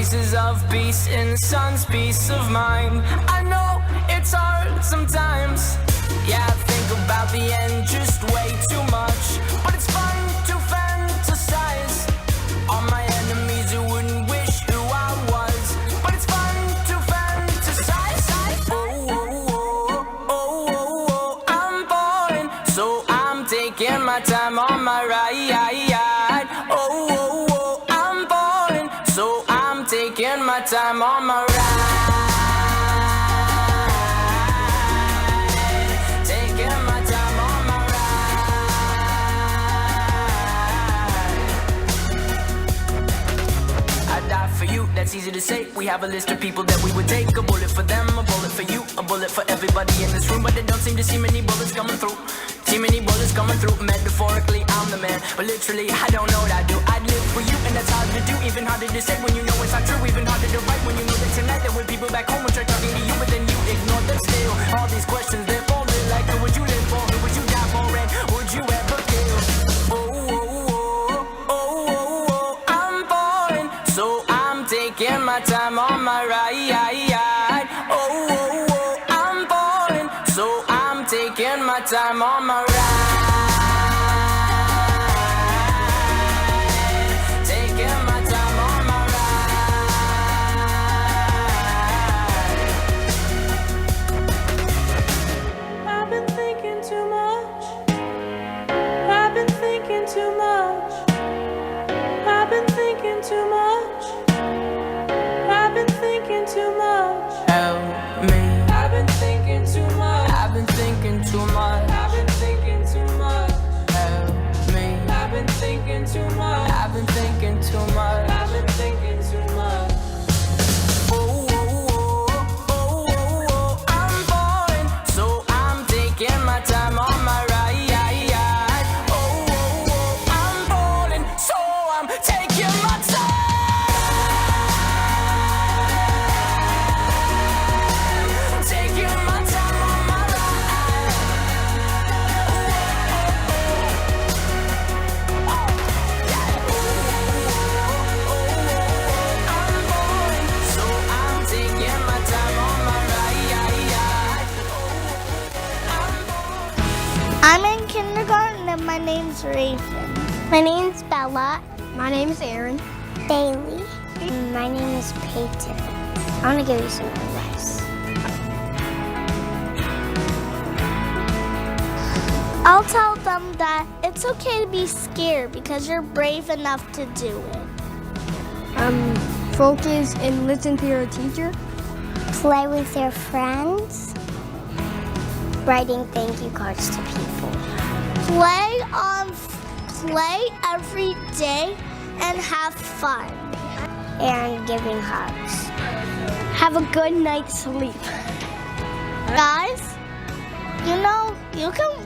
traces of peace in the sun's peace of mind. I know it's hard sometimes. Yeah, I think about the end just way too much, but it's fun to fantasize on my enemies who wouldn't wish who I was. But it's fun to fantasize. Oh, I'm falling, so I'm taking my time on my ride. Oh, I'm falling, so I'm taking my time on my ride. That's easy to say. We have a list of people that we would take. A bullet for them, a bullet for you, a bullet for everybody in this room. But they don't seem to see many bullets coming through. See many bullets coming through. Metaphorically, I'm the man, but literally, I don't know what I do. I'd live for you, and that's hard to do. Even harder to say when you know it's not true. Even harder to write when you know that tonight there were people back home who tried talking to you, but then you ignore them still. All these questions, they're falling like, who would you live for? Who would you die for? And would you ever kill? I'm falling, so I'm taking my time on my ride. Oh, I'm falling, so I'm taking my time on my ride. Taking my time on my ride. I've been thinking too much. I've been thinking too much. I've been thinking too much. I've been thinking too much. Help me. I've been thinking too much. I've been thinking too much. I've been thinking too much. Help me. I've been thinking too much. I've been thinking too much. I've been thinking too much. I'm falling, so I'm taking my time on my ride. I'm falling, so I'm taking my time. Taking my time on my ride. I'm falling, so I'm taking my time on my ride. I'm in kindergarten and my name's Raven. My name's Bella. My name is Aaron. Bailey. My name is Peyton. I want to give you some advice. I'll tell them that it's okay to be scared because you're brave enough to do it. Focus and listen to your teacher. Play with your friends. Writing thank you cards to people. Play every day and have fun. And giving hugs. Have a good night's sleep. Guys, you know, you can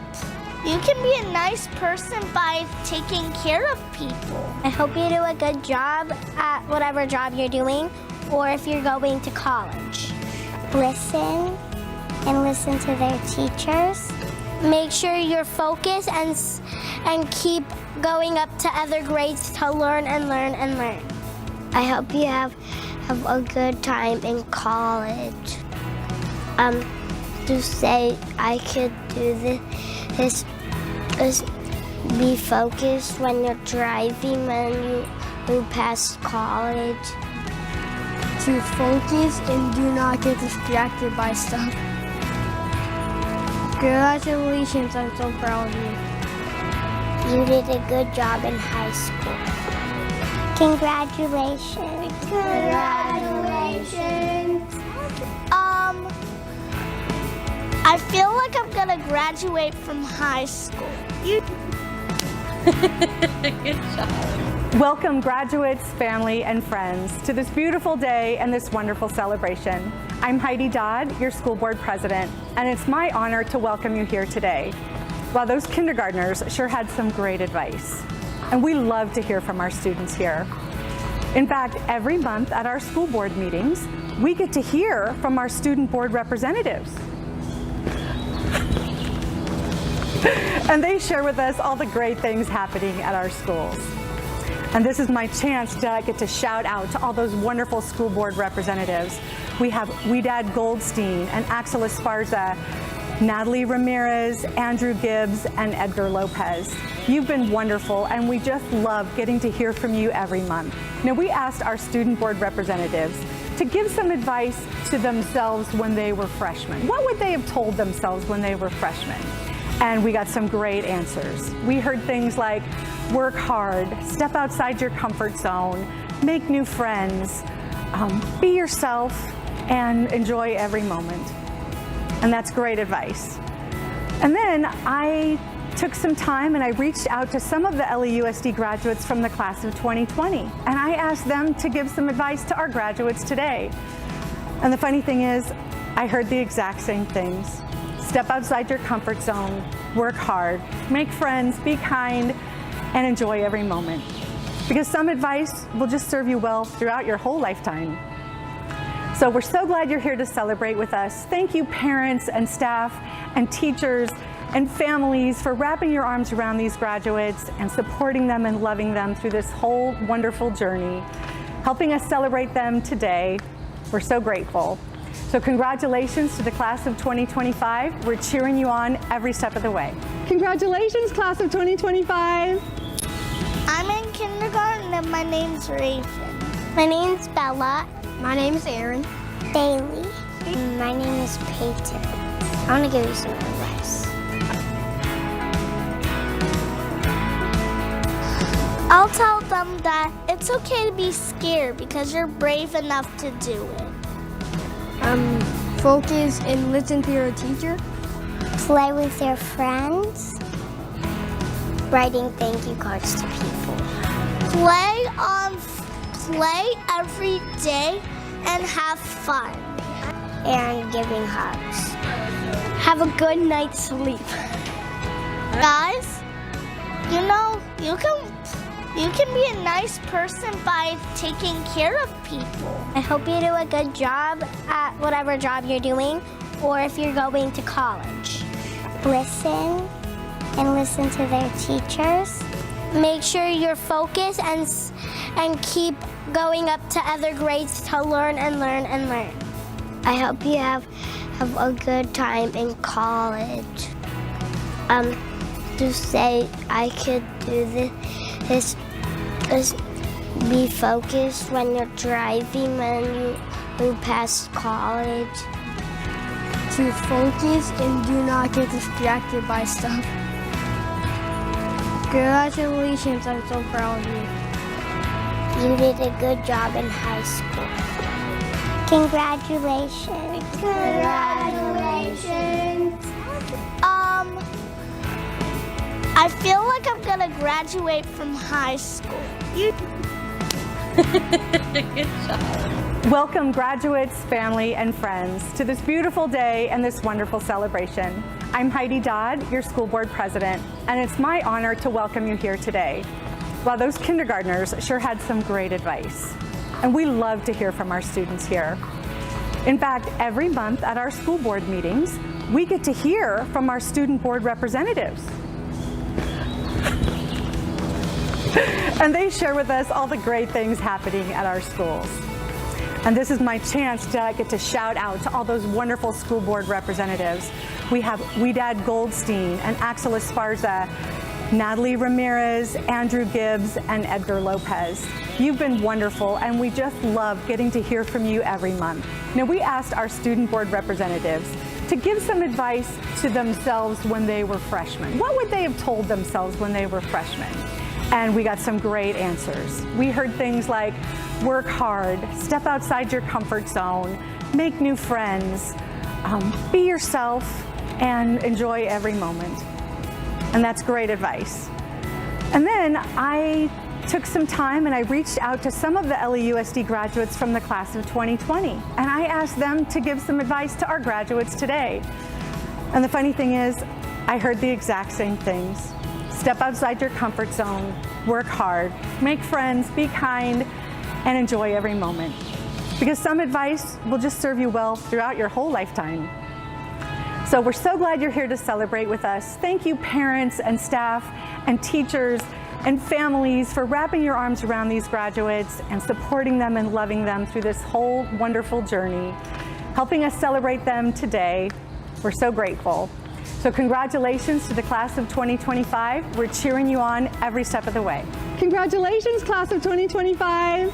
be a nice person by taking care of people. I hope you do a good job at whatever job you're doing, or if you're going to college. Listen and listen to their teachers. Make sure you're focused and keep going up to other grades to learn and learn and learn. I hope you have a good time in college. To say I could do this be focused when you're driving when you pass college. To focus and do not get distracted by stuff. Congratulations, I'm so proud of you. You did a good job in high school. Congratulations. Congratulations. I feel like I'm gonna graduate from high school. Good job. Welcome graduates, family, and friends to this beautiful day and this wonderful celebration. I'm Heidi Dodd, your school board president, and it's my honor to welcome you here today. Well, those kindergartners sure had some great advice, and we love to hear from our students here. In fact, every month at our school board meetings, we get to hear from our student board representatives. And they share with us all the great things happening at our schools. And this is my chance to get to shout out to all those wonderful school board representatives. We have Wedad Goldstein and Axel Esparza, Natalie Ramirez, Andrew Gibbs, and Edgar Lopez. You've been wonderful, and we just love getting to hear from you every month. Now, we asked our student board representatives to give some advice to themselves when they were freshmen. What would they have told themselves when they were freshmen? And we got some great answers. We heard things like, work hard, step outside your comfort zone, make new friends, be yourself, and enjoy every moment. And that's great advice. And then I took some time and I reached out to some of the LAUSD graduates from the class of 2020. And I asked them to give some advice to our graduates today. And the funny thing is, I heard the exact same things. Step outside your comfort zone, work hard, make friends, be kind, and enjoy every moment. Because some advice will just serve you well throughout your whole lifetime. So we're so glad you're here to celebrate with us. Thank you, parents and staff and teachers and families, for wrapping your arms around these graduates and supporting them and loving them through this whole wonderful journey, helping us celebrate them today. We're so grateful. So congratulations to the class of 2025. We're cheering you on every step of the way. Congratulations, class of 2025. I'm in kindergarten and my name's Raven. My name's Bella. My name is Aaron. Bailey. My name is Peyton. I want to give you some advice. I'll tell them that it's okay to be scared because you're brave enough to do it. Focus and listen to your teacher. Play with your friends. Writing thank you cards to people. Play every day and have fun. And giving hugs. Have a good night's sleep. Guys, you know, you can be a nice person by taking care of people. I hope you do a good job at whatever job you're doing, or if you're going to college. Listen and listen to their teachers. Make sure you're focused and keep going up to other grades to learn and learn and learn. I hope you have a good time in college. To say I could do this, be focused when you're driving, when you pass college. To focus and do not get distracted by stuff. Congratulations, I'm so proud of you. You did a good job in high school. Congratulations. Congratulations. I feel like I'm gonna graduate from high school. Good job. Welcome, graduates, family, and friends, to this beautiful day and this wonderful celebration. I'm Heidi Dodd, your school board president, and it's my honor to welcome you here today. Well, those kindergartners sure had some great advice, and we love to hear from our students here. In fact, every month at our school board meetings, we get to hear from our student board representatives. And they share with us all the great things happening at our schools. And this is my chance to get to shout out to all those wonderful school board representatives. We have Wedad Goldstein and Axel Esparza, Natalie Ramirez, Andrew Gibbs, and Edgar Lopez. You've been wonderful, and we just love getting to hear from you every month. Now, we asked our student board representatives to give some advice to themselves when they were freshmen. What would they have told themselves when they were freshmen? And we got some great answers. We heard things like, work hard, step outside your comfort zone, make new friends, be yourself, and enjoy every moment. And that's great advice. And then I took some time and I reached out to some of the LAUSD graduates from the class of 2020. And I asked them to give some advice to our graduates today. And the funny thing is, I heard the exact same things. Step outside your comfort zone, work hard, make friends, be kind, and enjoy every moment. Because some advice will just serve you well throughout your whole lifetime. So we're so glad you're here to celebrate with us. Thank you, parents and staff and teachers and families for wrapping your arms around these graduates and supporting them and loving them through this whole wonderful journey, helping us celebrate them today. We're so grateful. So congratulations to the class of 2025. We're cheering you on every step of the way. Congratulations, class of 2025.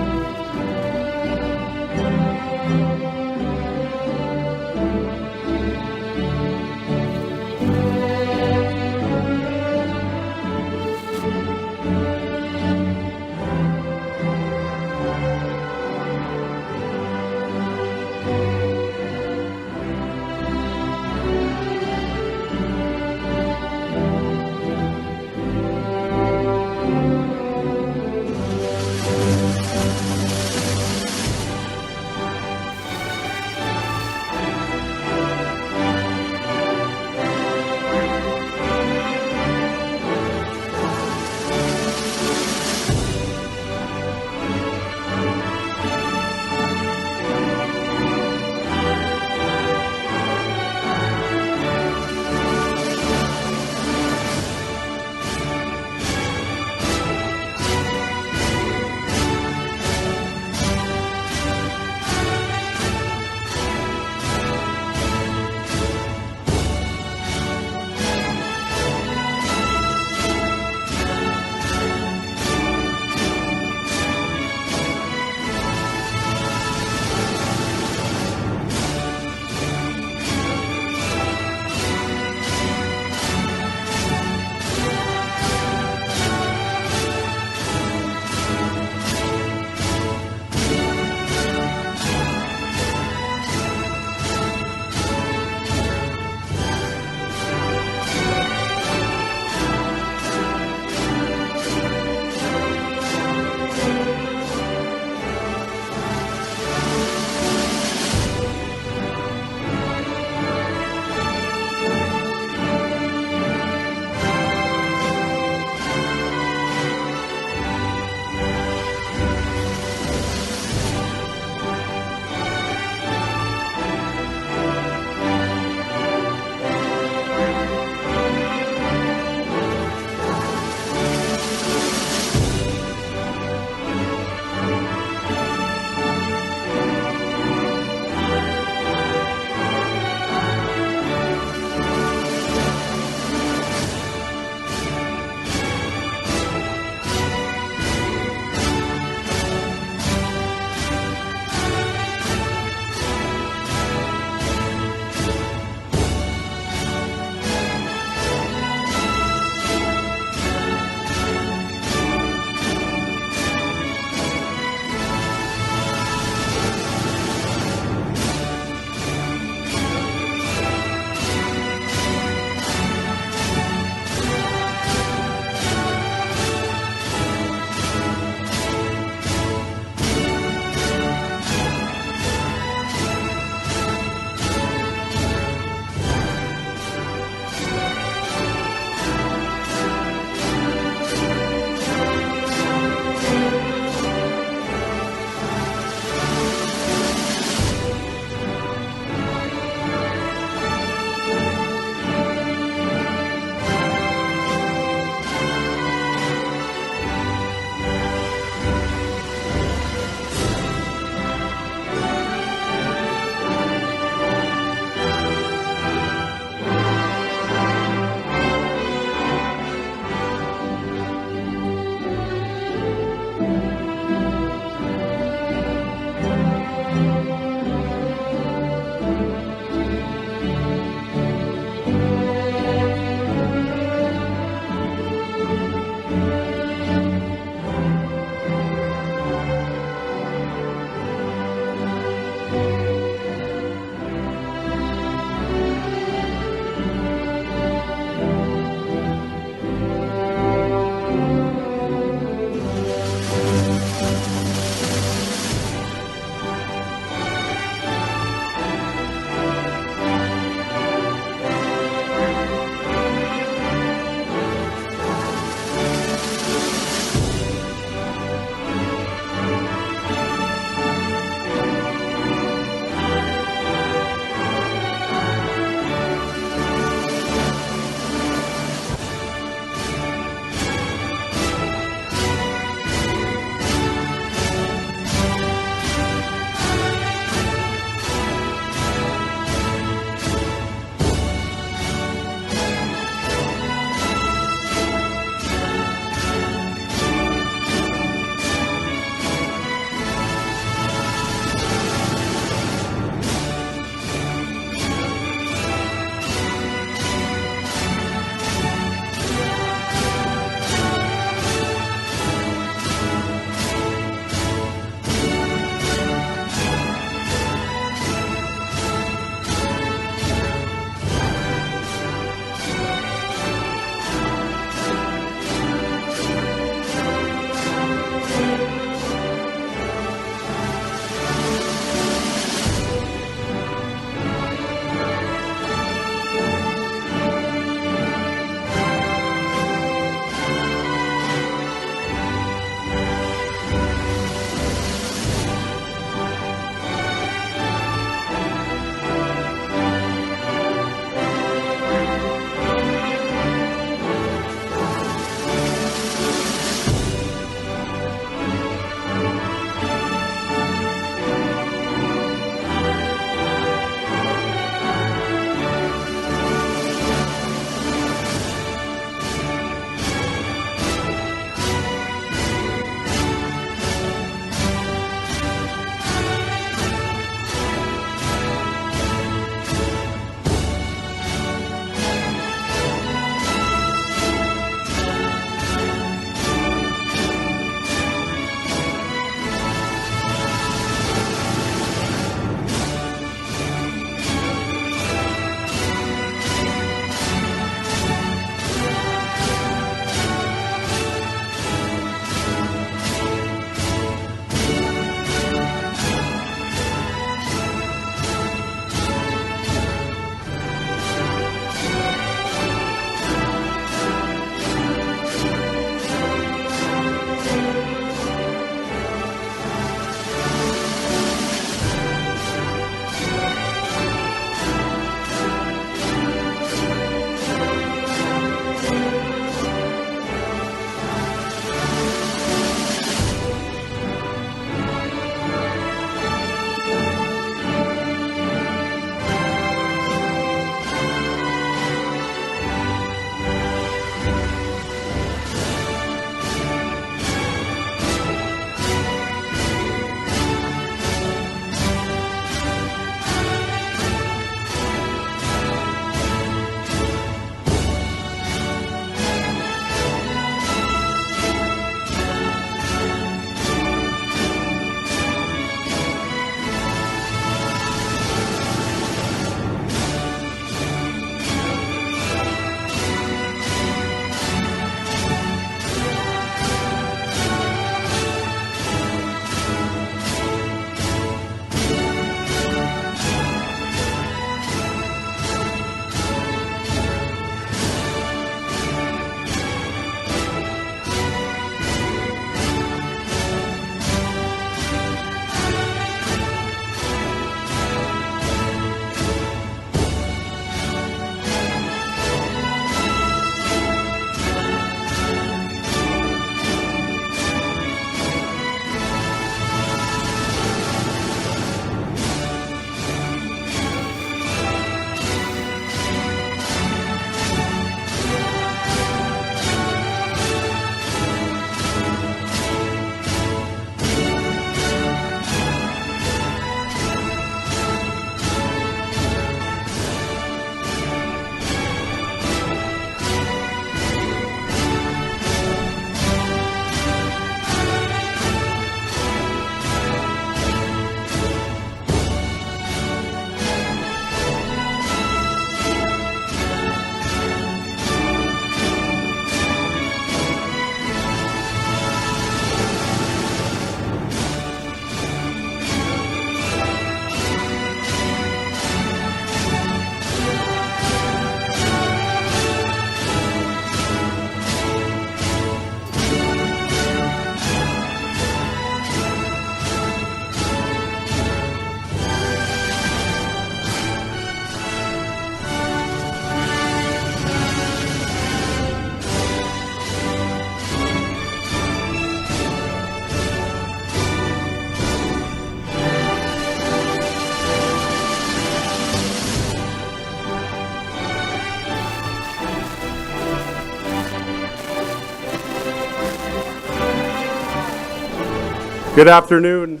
Good afternoon.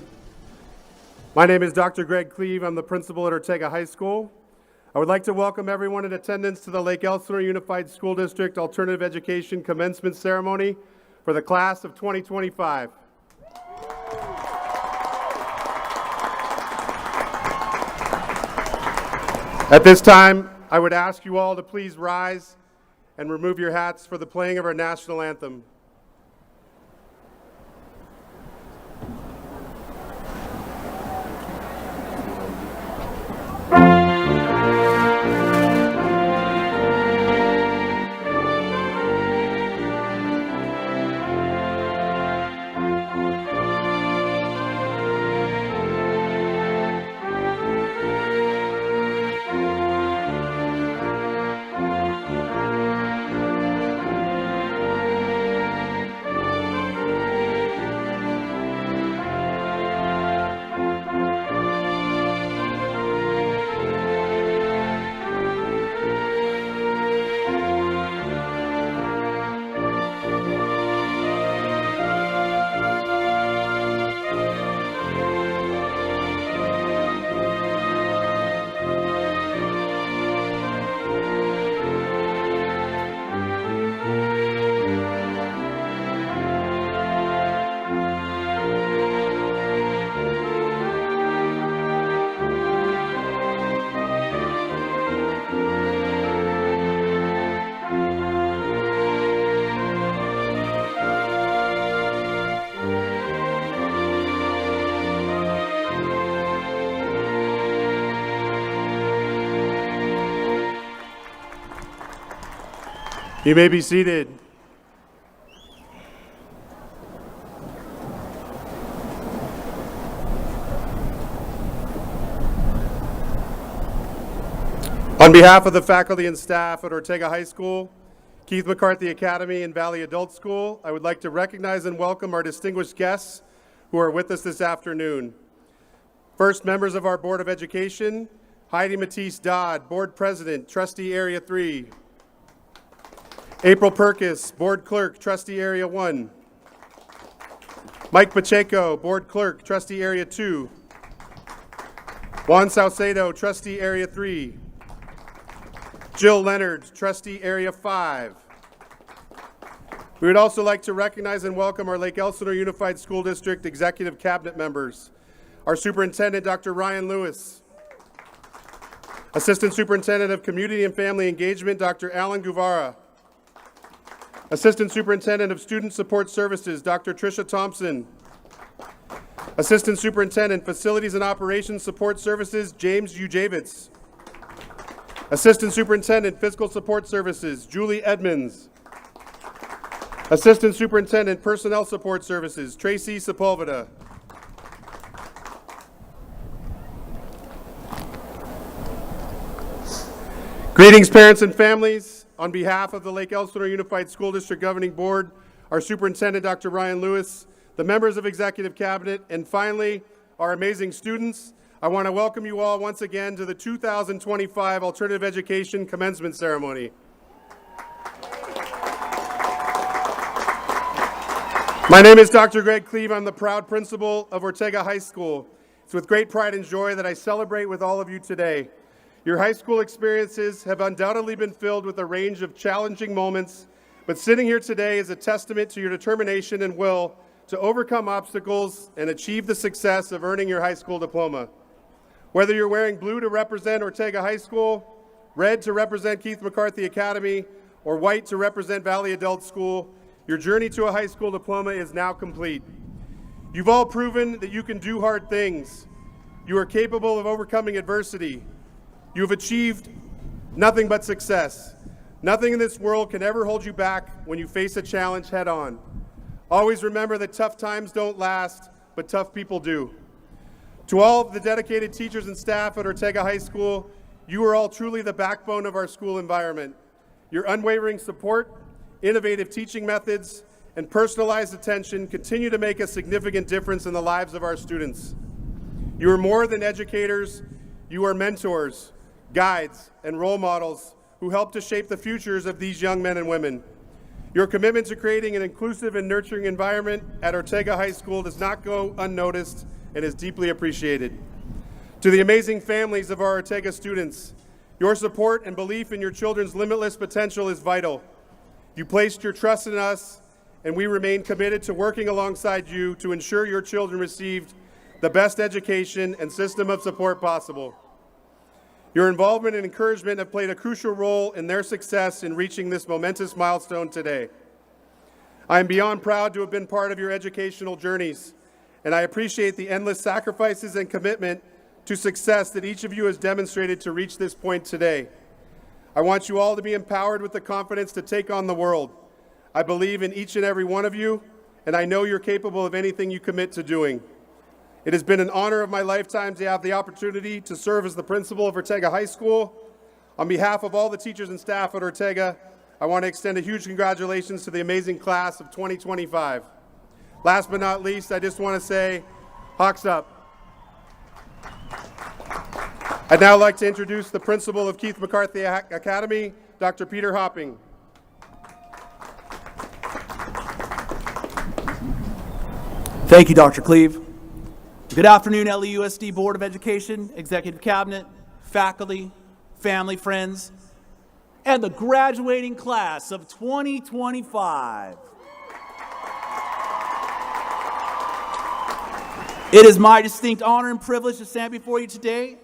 My name is Dr. Greg Cleve. I'm the principal at Ortega High School. I would like to welcome everyone in attendance to the Lake Elsinore Unified School District Alternative Education Commencement Ceremony for the class of 2025. At this time, I would ask you all to please rise and remove your hats for the playing of our national anthem. You may be seated. On behalf of the faculty and staff at Ortega High School, Keith McCarthy Academy, and Valley Adult School, I would like to recognize and welcome our distinguished guests who are with us this afternoon. First, members of our Board of Education, Heidi Matisse Dodd, Board President, Trustee Area 3. April Perkis, Board Clerk, Trustee Area 1. Mike Pacheco, Board Clerk, Trustee Area 2. Juan Saucedo, Trustee Area 3. Jill Leonard, Trustee Area 5. We would also like to recognize and welcome our Lake Elsinore Unified School District Executive Cabinet members. Our Superintendent, Dr. Ryan Lewis. Assistant Superintendent of Community and Family Engagement, Dr. Alan Guevara. Assistant Superintendent of Student Support Services, Dr. Tricia Thompson. Assistant Superintendent, Facilities and Operations Support Services, James Ujavitz. Assistant Superintendent, Fiscal Support Services, Julie Edmonds. Assistant Superintendent, Personnel Support Services, Tracy Sepulveda. Greetings, parents and families. On behalf of the Lake Elsinore Unified School District Governing Board, our Superintendent, Dr. Ryan Lewis, the members of Executive Cabinet, and finally, our amazing students, I want to welcome you all once again to the 2025 Alternative Education Commencement Ceremony. My name is Dr. Greg Cleve. I'm the proud principal of Ortega High School. It's with great pride and joy that I celebrate with all of you today. Your high school experiences have undoubtedly been filled with a range of challenging moments, but sitting here today is a testament to your determination and will to overcome obstacles and achieve the success of earning your high school diploma. Whether you're wearing blue to represent Ortega High School, red to represent Keith McCarthy Academy, or white to represent Valley Adult School, your journey to a high school diploma is now complete. You've all proven that you can do hard things. You are capable of overcoming adversity. You have achieved nothing but success. Nothing in this world can ever hold you back when you face a challenge head on. Always remember that tough times don't last, but tough people do. To all of the dedicated teachers and staff at Ortega High School, you are all truly the backbone of our school environment. Your unwavering support, innovative teaching methods, and personalized attention continue to make a significant difference in the lives of our students. You are more than educators, you are mentors, guides, and role models who help to shape the futures of these young men and women. Your commitment to creating an inclusive and nurturing environment at Ortega High School does not go unnoticed and is deeply appreciated. To the amazing families of our Ortega students, your support and belief in your children's limitless potential is vital. You placed your trust in us, and we remain committed to working alongside you to ensure your children received the best education and system of support possible. Your involvement and encouragement have played a crucial role in their success in reaching this momentous milestone today. I am beyond proud to have been part of your educational journeys, and I appreciate the endless sacrifices and commitment to success that each of you has demonstrated to reach this point today. I want you all to be empowered with the confidence to take on the world. I believe in each and every one of you, and I know you're capable of anything you commit to doing. It has been an honor of my lifetime to have the opportunity to serve as the principal of Ortega High School. On behalf of all the teachers and staff at Ortega, I want to extend a huge congratulations to the amazing class of 2025. Last but not least, I just want to say, Hawks up. I'd now like to introduce the principal of Keith McCarthy Academy, Dr. Peter Hopping. Thank you, Dr. Cleve. Good afternoon, LEUSD Board of Education, Executive Cabinet, faculty, family, friends, and the graduating class of 2025. It is my distinct honor and privilege to stand before you today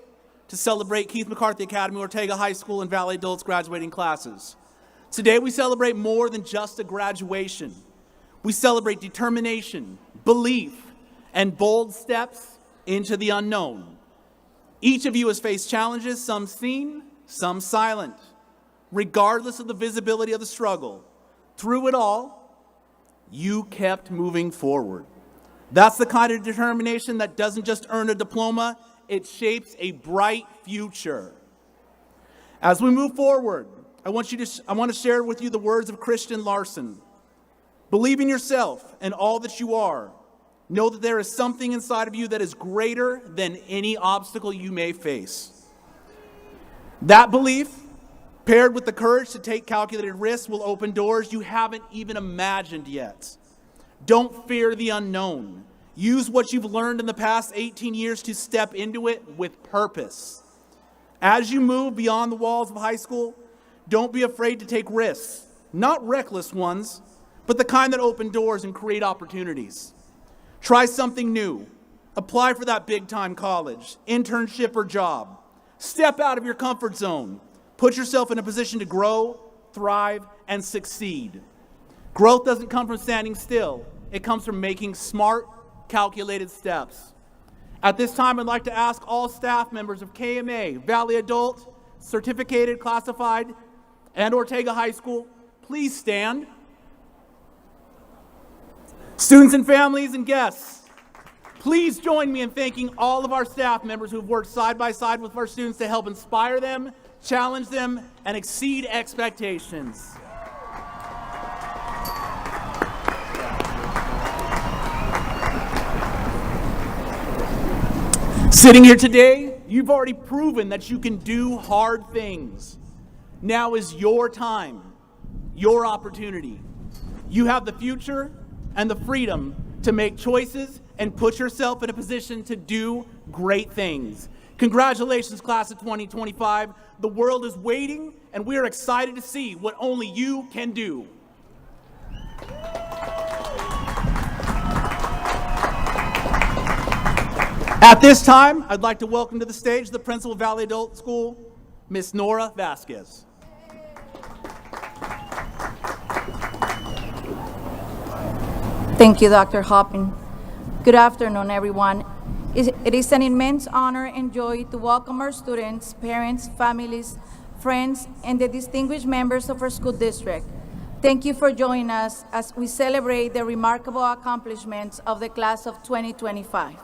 to celebrate Keith McCarthy Academy, Ortega High School, and Valley Adults graduating classes. Today we celebrate more than just a graduation. We celebrate determination, belief, and bold steps into the unknown. Each of you has faced challenges, some seen, some silent. Regardless of the visibility of the struggle, through it all, you kept moving forward. That's the kind of determination that doesn't just earn a diploma, it shapes a bright future. As we move forward, I want to share with you the words of Christian Larson. Believe in yourself and all that you are. Know that there is something inside of you that is greater than any obstacle you may face. That belief, paired with the courage to take calculated risks, will open doors you haven't even imagined yet. Don't fear the unknown. Use what you've learned in the past 18 years to step into it with purpose. As you move beyond the walls of high school, don't be afraid to take risks. Not reckless ones, but the kind that open doors and create opportunities. Try something new. Apply for that big-time college, internship, or job. Step out of your comfort zone. Put yourself in a position to grow, thrive, and succeed. Growth doesn't come from standing still. It comes from making smart, calculated steps. At this time, I'd like to ask all staff members of KMA, Valley Adult, Certificated, Classified, and Ortega High School, please stand. Students and families and guests, please join me in thanking all of our staff members who have worked side by side with our students to help inspire them, challenge them, and exceed expectations. Sitting here today, you've already proven that you can do hard things. Now is your time, your opportunity. You have the future and the freedom to make choices and put yourself in a position to do great things. Congratulations, class of 2025. The world is waiting, and we are excited to see what only you can do. At this time, I'd like to welcome to the stage the principal of Valley Adult School, Miss Nora Vasquez. Thank you, Dr. Hopping. Good afternoon, everyone. It is an immense honor and joy to welcome our students, parents, families, friends, and the distinguished members of our school district. Thank you for joining us as we celebrate the remarkable accomplishments of the class of 2025.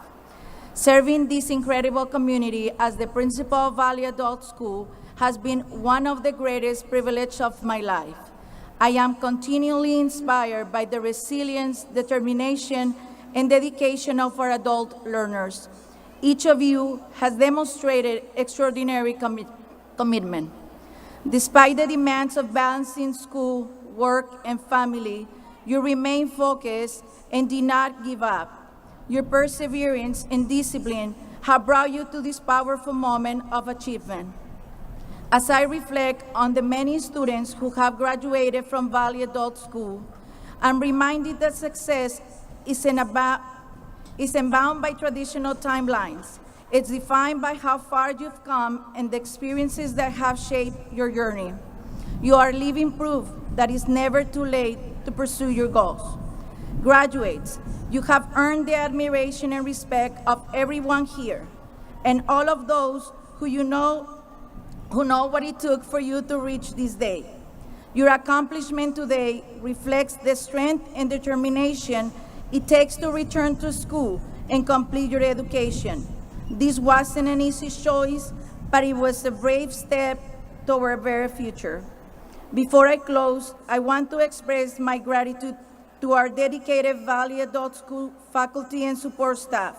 Serving this incredible community as the principal of Valley Adult School has been one of the greatest privileges of my life. I am continually inspired by the resilience, determination, and dedication of our adult learners. Each of you has demonstrated extraordinary commitment. Despite the demands of balancing school, work, and family, you remain focused and did not give up. Your perseverance and discipline have brought you to this powerful moment of achievement. As I reflect on the many students who have graduated from Valley Adult School, I'm reminded that success isn't bound by traditional timelines. It's defined by how far you've come and the experiences that have shaped your journey. You are living proof that it's never too late to pursue your goals. Graduates, you have earned the admiration and respect of everyone here, and all of those who know what it took for you to reach this day. Your accomplishment today reflects the strength and determination it takes to return to school and complete your education. This wasn't an easy choice, but it was a brave step toward a better future. Before I close, I want to express my gratitude to our dedicated Valley Adult School faculty and support staff,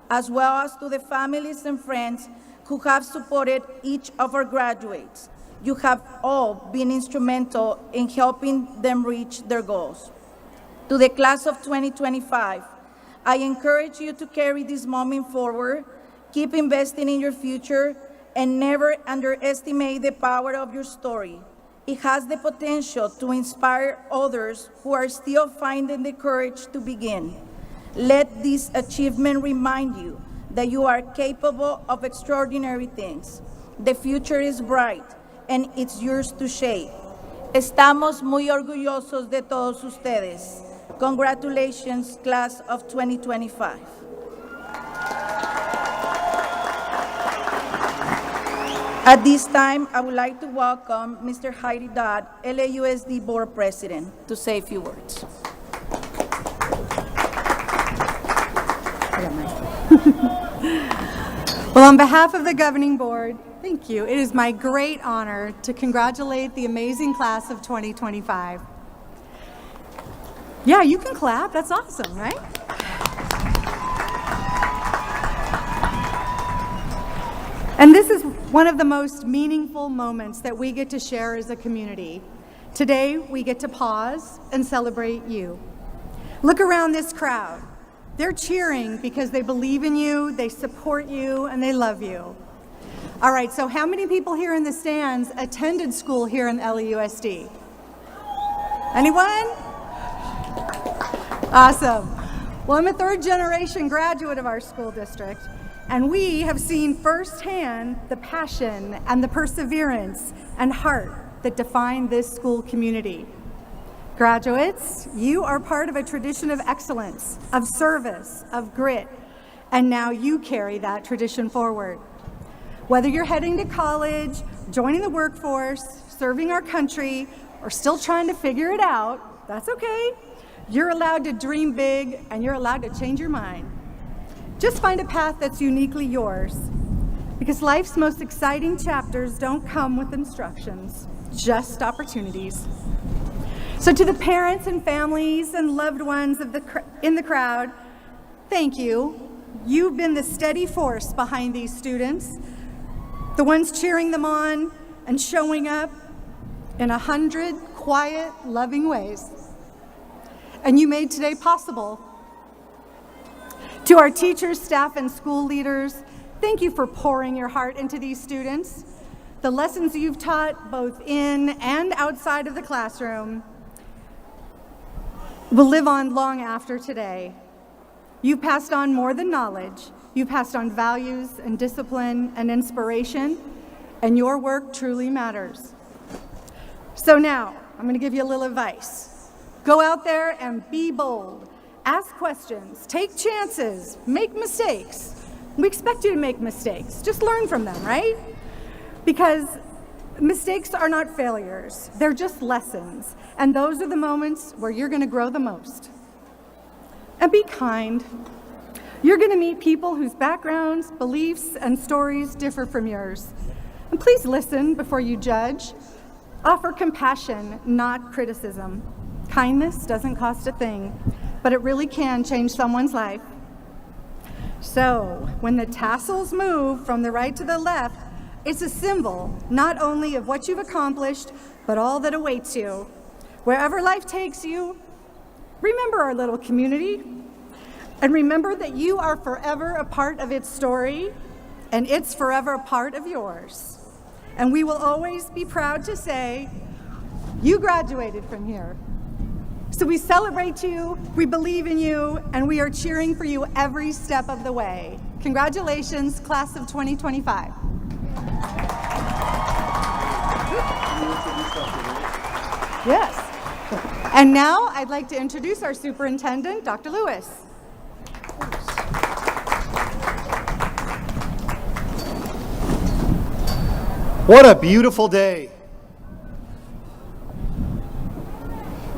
as well as to the families and friends who have supported each of our graduates. You have all been instrumental in helping them reach their goals. To the class of 2025, I encourage you to carry this moment forward, keep investing in your future, and never underestimate the power of your story. It has the potential to inspire others who are still finding the courage to begin. Let this achievement remind you that you are capable of extraordinary things. The future is bright, and it's yours to shape. Estamos muy orgullosos de todos ustedes. Congratulations, class of 2025. At this time, I would like to welcome Mr. Heidi Dodd, LAUSD Board President, to say a few words. Well, on behalf of the Governing Board, thank you. It is my great honor to congratulate the amazing class of 2025. Yeah, you can clap. That's awesome, right? And this is one of the most meaningful moments that we get to share as a community. Today, we get to pause and celebrate you. Look around this crowd. They're cheering because they believe in you, they support you, and they love you. All right, so how many people here in the stands attended school here in LAUSD? Anyone? Awesome. Well, I'm a third-generation graduate of our school district, and we have seen firsthand the passion and the perseverance and heart that define this school community. Graduates, you are part of a tradition of excellence, of service, of grit, and now you carry that tradition forward. Whether you're heading to college, joining the workforce, serving our country, or still trying to figure it out, that's okay. You're allowed to dream big, and you're allowed to change your mind. Just find a path that's uniquely yours, because life's most exciting chapters don't come with instructions, just opportunities. So to the parents and families and loved ones in the crowd, thank you. You've been the steady force behind these students, the ones cheering them on and showing up in 100 quiet, loving ways. And you made today possible. To our teachers, staff, and school leaders, thank you for pouring your heart into these students. The lessons you've taught both in and outside of the classroom will live on long after today. You've passed on more than knowledge. You've passed on values and discipline and inspiration, and your work truly matters. So now, I'm going to give you a little advice. Go out there and be bold. Ask questions, take chances, make mistakes. We expect you to make mistakes. Just learn from them, right? Because mistakes are not failures. They're just lessons. And those are the moments where you're going to grow the most. And be kind. You're going to meet people whose backgrounds, beliefs, and stories differ from yours. And please listen before you judge. Offer compassion, not criticism. Kindness doesn't cost a thing, but it really can change someone's life. So, when the tassels move from the right to the left, it's a symbol not only of what you've accomplished, but all that awaits you. Wherever life takes you, remember our little community, and remember that you are forever a part of its story, and it's forever a part of yours. And we will always be proud to say, you graduated from here. So we celebrate you, we believe in you, and we are cheering for you every step of the way. Congratulations, class of 2025. Yes. And now I'd like to introduce our superintendent, Dr. Lewis. What a beautiful day.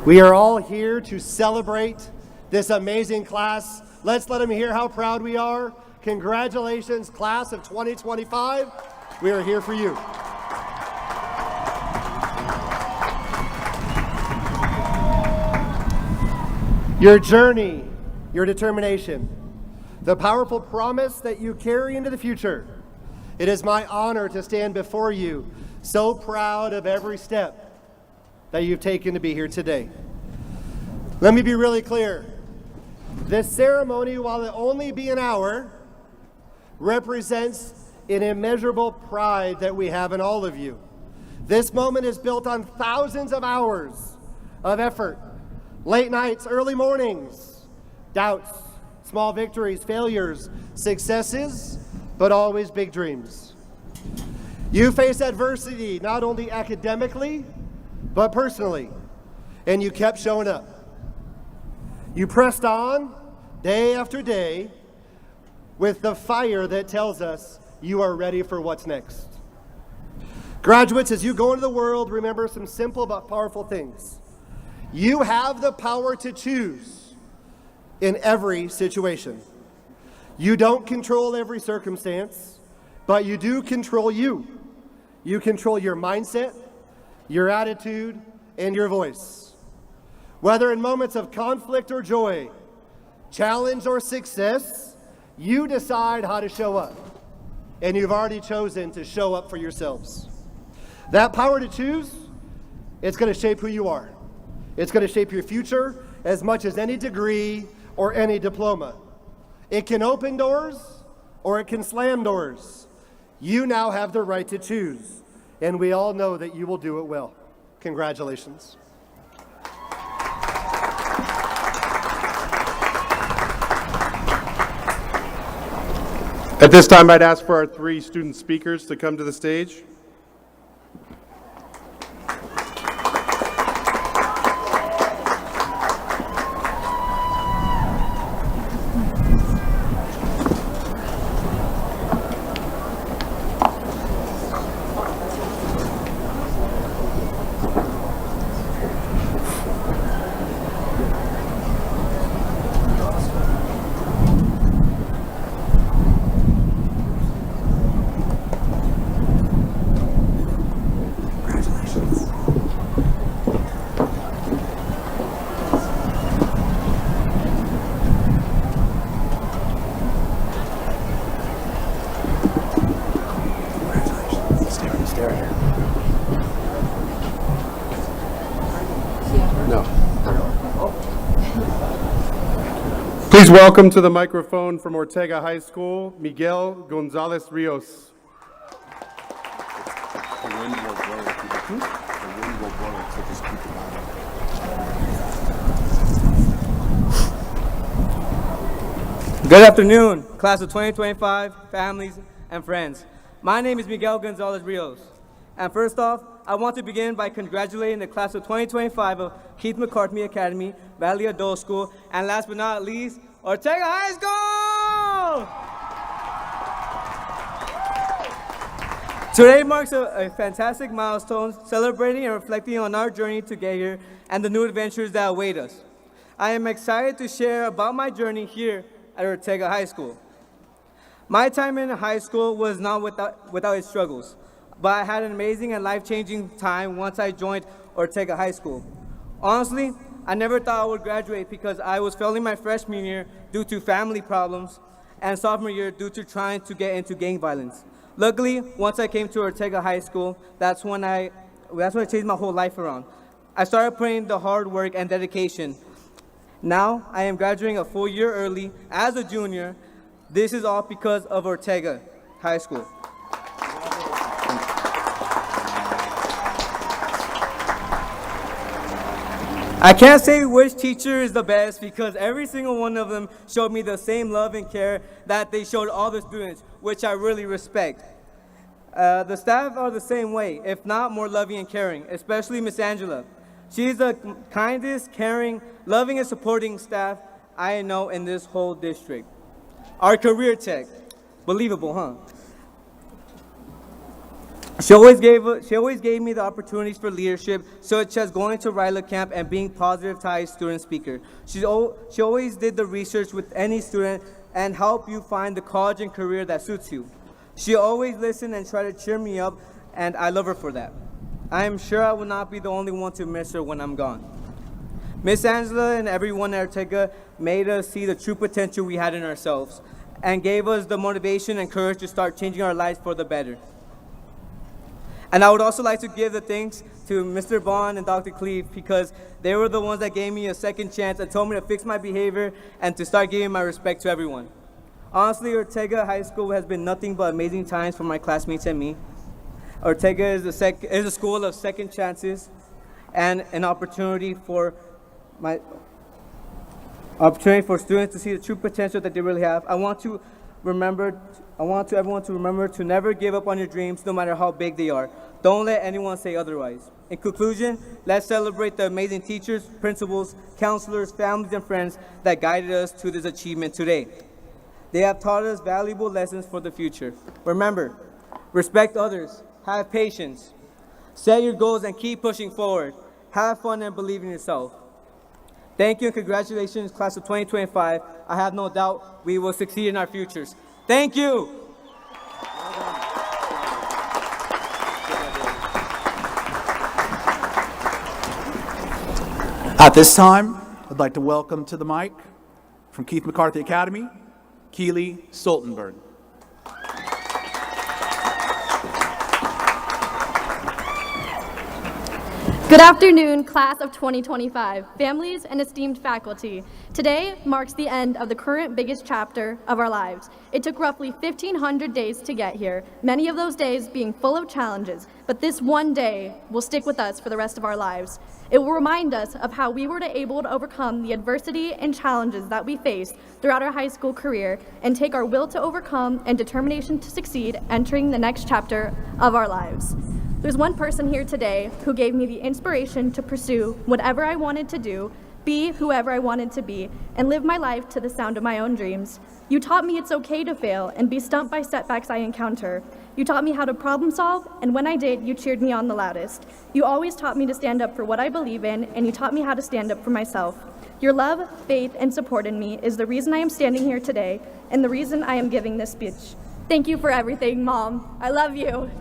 We are all here to celebrate this amazing class. Let's let them hear how proud we are. Congratulations, class of 2025. We are here for you. Your journey, your determination, the powerful promise that you carry into the future. It is my honor to stand before you, so proud of every step that you've taken to be here today. Let me be really clear. This ceremony, while it only be an hour, represents an immeasurable pride that we have in all of you. This moment is built on thousands of hours of effort, late nights, early mornings, doubts, small victories, failures, successes, but always big dreams. You face adversity, not only academically, but personally, and you kept showing up. You pressed on day after day with the fire that tells us you are ready for what's next. Graduates, as you go into the world, remember some simple but powerful things. You have the power to choose in every situation. You don't control every circumstance, but you do control you. You control your mindset, your attitude, and your voice. Whether in moments of conflict or joy, challenge or success, you decide how to show up. And you've already chosen to show up for yourselves. That power to choose, it's going to shape who you are. It's going to shape your future as much as any degree or any diploma. It can open doors or it can slam doors. You now have the right to choose, and we all know that you will do it well. Congratulations. At this time, I'd ask for our three student speakers to come to the stage. Please welcome to the microphone from Ortega High School, Miguel Gonzalez Rios. Good afternoon, class of 2025, families, and friends. My name is Miguel Gonzalez Rios. And first off, I want to begin by congratulating the class of 2025 of Keith McCarthy Academy, Valley Adult School, and last but not least, Ortega High School! Today marks a fantastic milestone, celebrating and reflecting on our journey to get here and the new adventures that await us. I am excited to share about my journey here at Ortega High School. My time in high school was not without its struggles, but I had an amazing and life-changing time once I joined Ortega High School. Honestly, I never thought I would graduate because I was failing my freshman year due to family problems and sophomore year due to trying to get into gang violence. Luckily, once I came to Ortega High School, that's when I changed my whole life around. I started putting the hard work and dedication. Now, I am graduating a full year early as a junior. This is all because of Ortega High School. I can't say which teacher is the best because every single one of them showed me the same love and care that they showed all the students, which I really respect. The staff are the same way, if not more loving and caring, especially Miss Angela. She's the kindest, caring, loving, and supporting staff I know in this whole district. Our career tech, believable, huh? She always gave me the opportunities for leadership, such as going to RILA camp and being positive ties student speaker. She always did the research with any student and help you find the college and career that suits you. She always listened and tried to cheer me up, and I love her for that. I am sure I will not be the only one to miss her when I'm gone. Miss Angela and everyone at Ortega made us see the true potential we had in ourselves and gave us the motivation and courage to start changing our lives for the better. And I would also like to give the thanks to Mr. Bond and Dr. Cleve because they were the ones that gave me a second chance and told me to fix my behavior and to start giving my respect to everyone. Honestly, Ortega High School has been nothing but amazing times for my classmates and me. Ortega is a school of second chances and an opportunity for students to see the true potential that they really have. I want everyone to remember to never give up on your dreams, no matter how big they are. Don't let anyone say otherwise. In conclusion, let's celebrate the amazing teachers, principals, counselors, families, and friends that guided us to this achievement today. They have taught us valuable lessons for the future. Remember, respect others, have patience, set your goals, and keep pushing forward. Have fun and believe in yourself. Thank you and congratulations, class of 2025. I have no doubt we will succeed in our futures. Thank you. At this time, I'd like to welcome to the mic from Keith McCarthy Academy, Keely Stoltenberg. Good afternoon, class of 2025, families and esteemed faculty. Today marks the end of the current biggest chapter of our lives. It took roughly 1,500 days to get here, many of those days being full of challenges, but this one day will stick with us for the rest of our lives. It will remind us of how we were able to overcome the adversity and challenges that we faced throughout our high school career and take our will to overcome and determination to succeed entering the next chapter of our lives. There's one person here today who gave me the inspiration to pursue whatever I wanted to do, be whoever I wanted to be, and live my life to the sound of my own dreams. You taught me it's okay to fail and be stumped by setbacks I encounter. You taught me how to problem solve, and when I did, you cheered me on the loudest. You always taught me to stand up for what I believe in, and you taught me how to stand up for myself. Your love, faith, and support in me is the reason I am standing here today, and the reason I am giving this speech. Thank you for everything, Mom. I love you.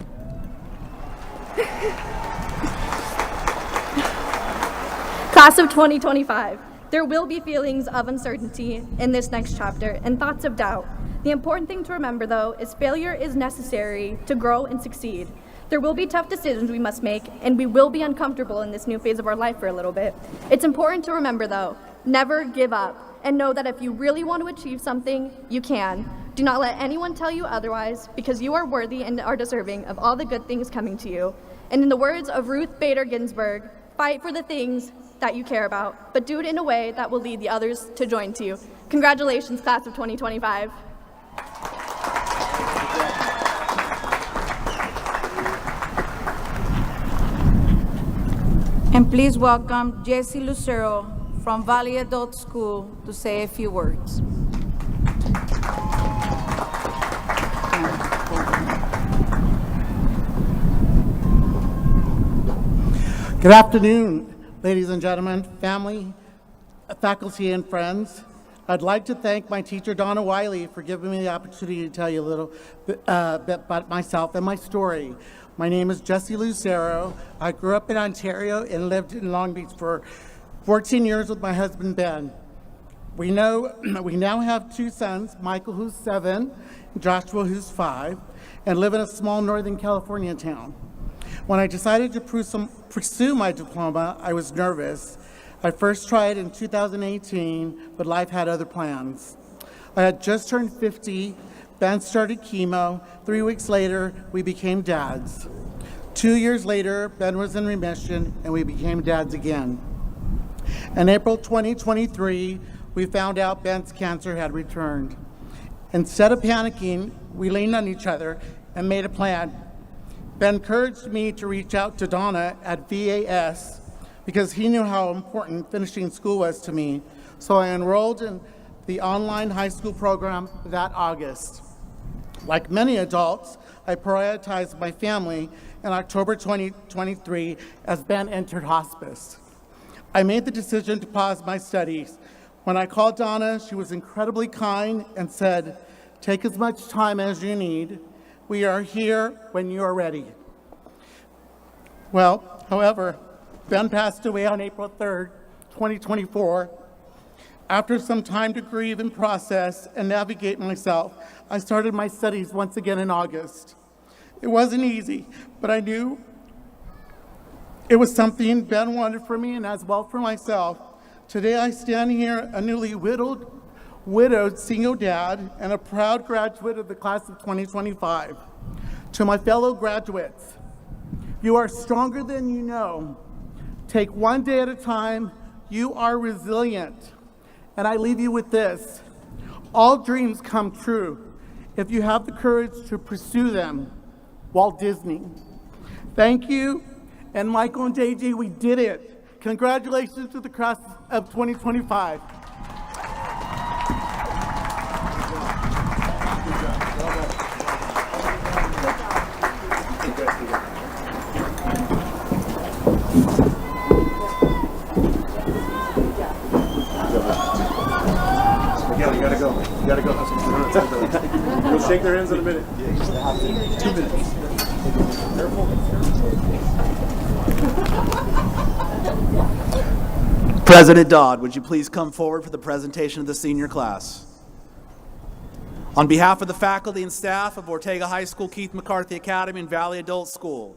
Class of 2025, there will be feelings of uncertainty in this next chapter and thoughts of doubt. The important thing to remember, though, is failure is necessary to grow and succeed. There will be tough decisions we must make, and we will be uncomfortable in this new phase of our life for a little bit. It's important to remember, though, never give up, and know that if you really want to achieve something, you can. Do not let anyone tell you otherwise, because you are worthy and are deserving of all the good things coming to you. And in the words of Ruth Bader Ginsburg, fight for the things that you care about, but do it in a way that will lead the others to join to you. Congratulations, class of 2025. And please welcome Jessie Lucero from Valley Adult School to say a few words. Good afternoon, ladies and gentlemen, family, faculty, and friends. I'd like to thank my teacher, Donna Wiley, for giving me the opportunity to tell you a little bit about myself and my story. My name is Jessie Lucero. I grew up in Ontario and lived in Long Beach for 14 years with my husband, Ben. We now have two sons, Michael, who's 7, Joshua, who's 5, and live in a small Northern California town. When I decided to pursue my diploma, I was nervous. I first tried in 2018, but life had other plans. I had just turned 50, Ben started chemo. 3 weeks later, we became dads. 2 years later, Ben was in remission, and we became dads again. In April 2023, we found out Ben's cancer had returned. Instead of panicking, we leaned on each other and made a plan. Ben encouraged me to reach out to Donna at VAS because he knew how important finishing school was to me. So I enrolled in the online high school program that August. Like many adults, I prioritized my family in October 2023 as Ben entered hospice. I made the decision to pause my studies. When I called Donna, she was incredibly kind and said, "Take as much time as you need. We are here when you are ready." Well, however, Ben passed away on April 3rd, 2024. After some time to grieve and process and navigate myself, I started my studies once again in August. It wasn't easy, but I knew it was something Ben wanted for me and as well for myself. Today I stand here a newly widowed single dad and a proud graduate of the class of 2025. To my fellow graduates, you are stronger than you know. Take one day at a time. You are resilient. And I leave you with this: all dreams come true if you have the courage to pursue them. Walt Disney. Thank you. And Michael and JJ, we did it. Congratulations to the class of 2025. You gotta go. You gotta go. We'll shake their hands in a minute. 2 minutes. President Dodd, would you please come forward for the presentation of the senior class? On behalf of the faculty and staff of Ortega High School, Keith McCarthy Academy, and Valley Adult School,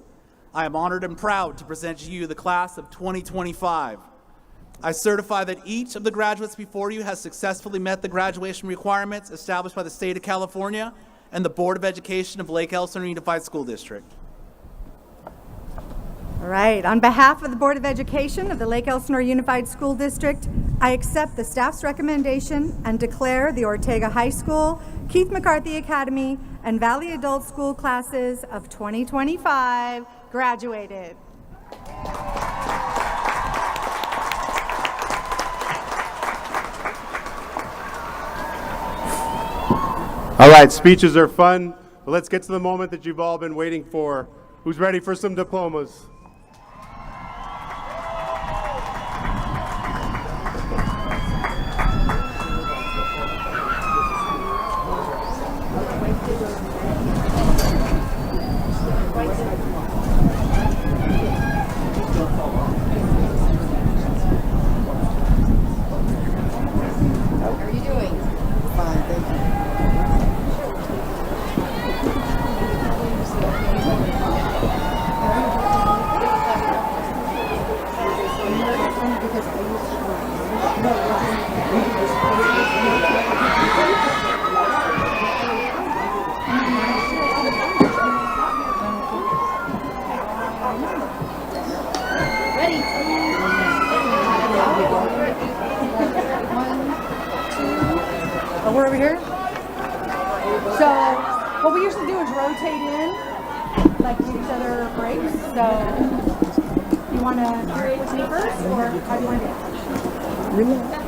I am honored and proud to present to you the class of 2025. I certify that each of the graduates before you has successfully met the graduation requirements established by the state of California and the Board of Education of Lake Elsinore Unified School District. All right, on behalf of the Board of Education of the Lake Elsinore Unified School District, I accept the staff's recommendation and declare the Ortega High School, Keith McCarthy Academy, and Valley Adult School classes of 2025 graduated. All right, speeches are fun, but let's get to the moment that you've all been waiting for. Who's ready for some diplomas? We're over here. So what we usually do is rotate in, like give each other breaks. So you want to hear it with me first, or how do you want to do it? Relax.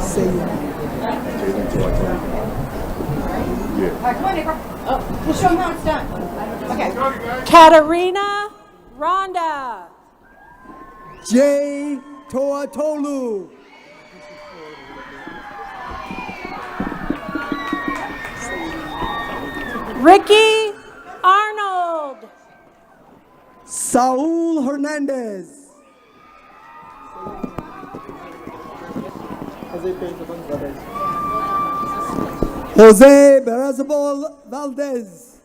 Say it. All right, come on, April. Oh, we'll show them how it's done. Okay. Katarina Rhonda. Jay Toatolu. Ricky Arnold. Saul Hernandez. Jose Berazabal Valdez.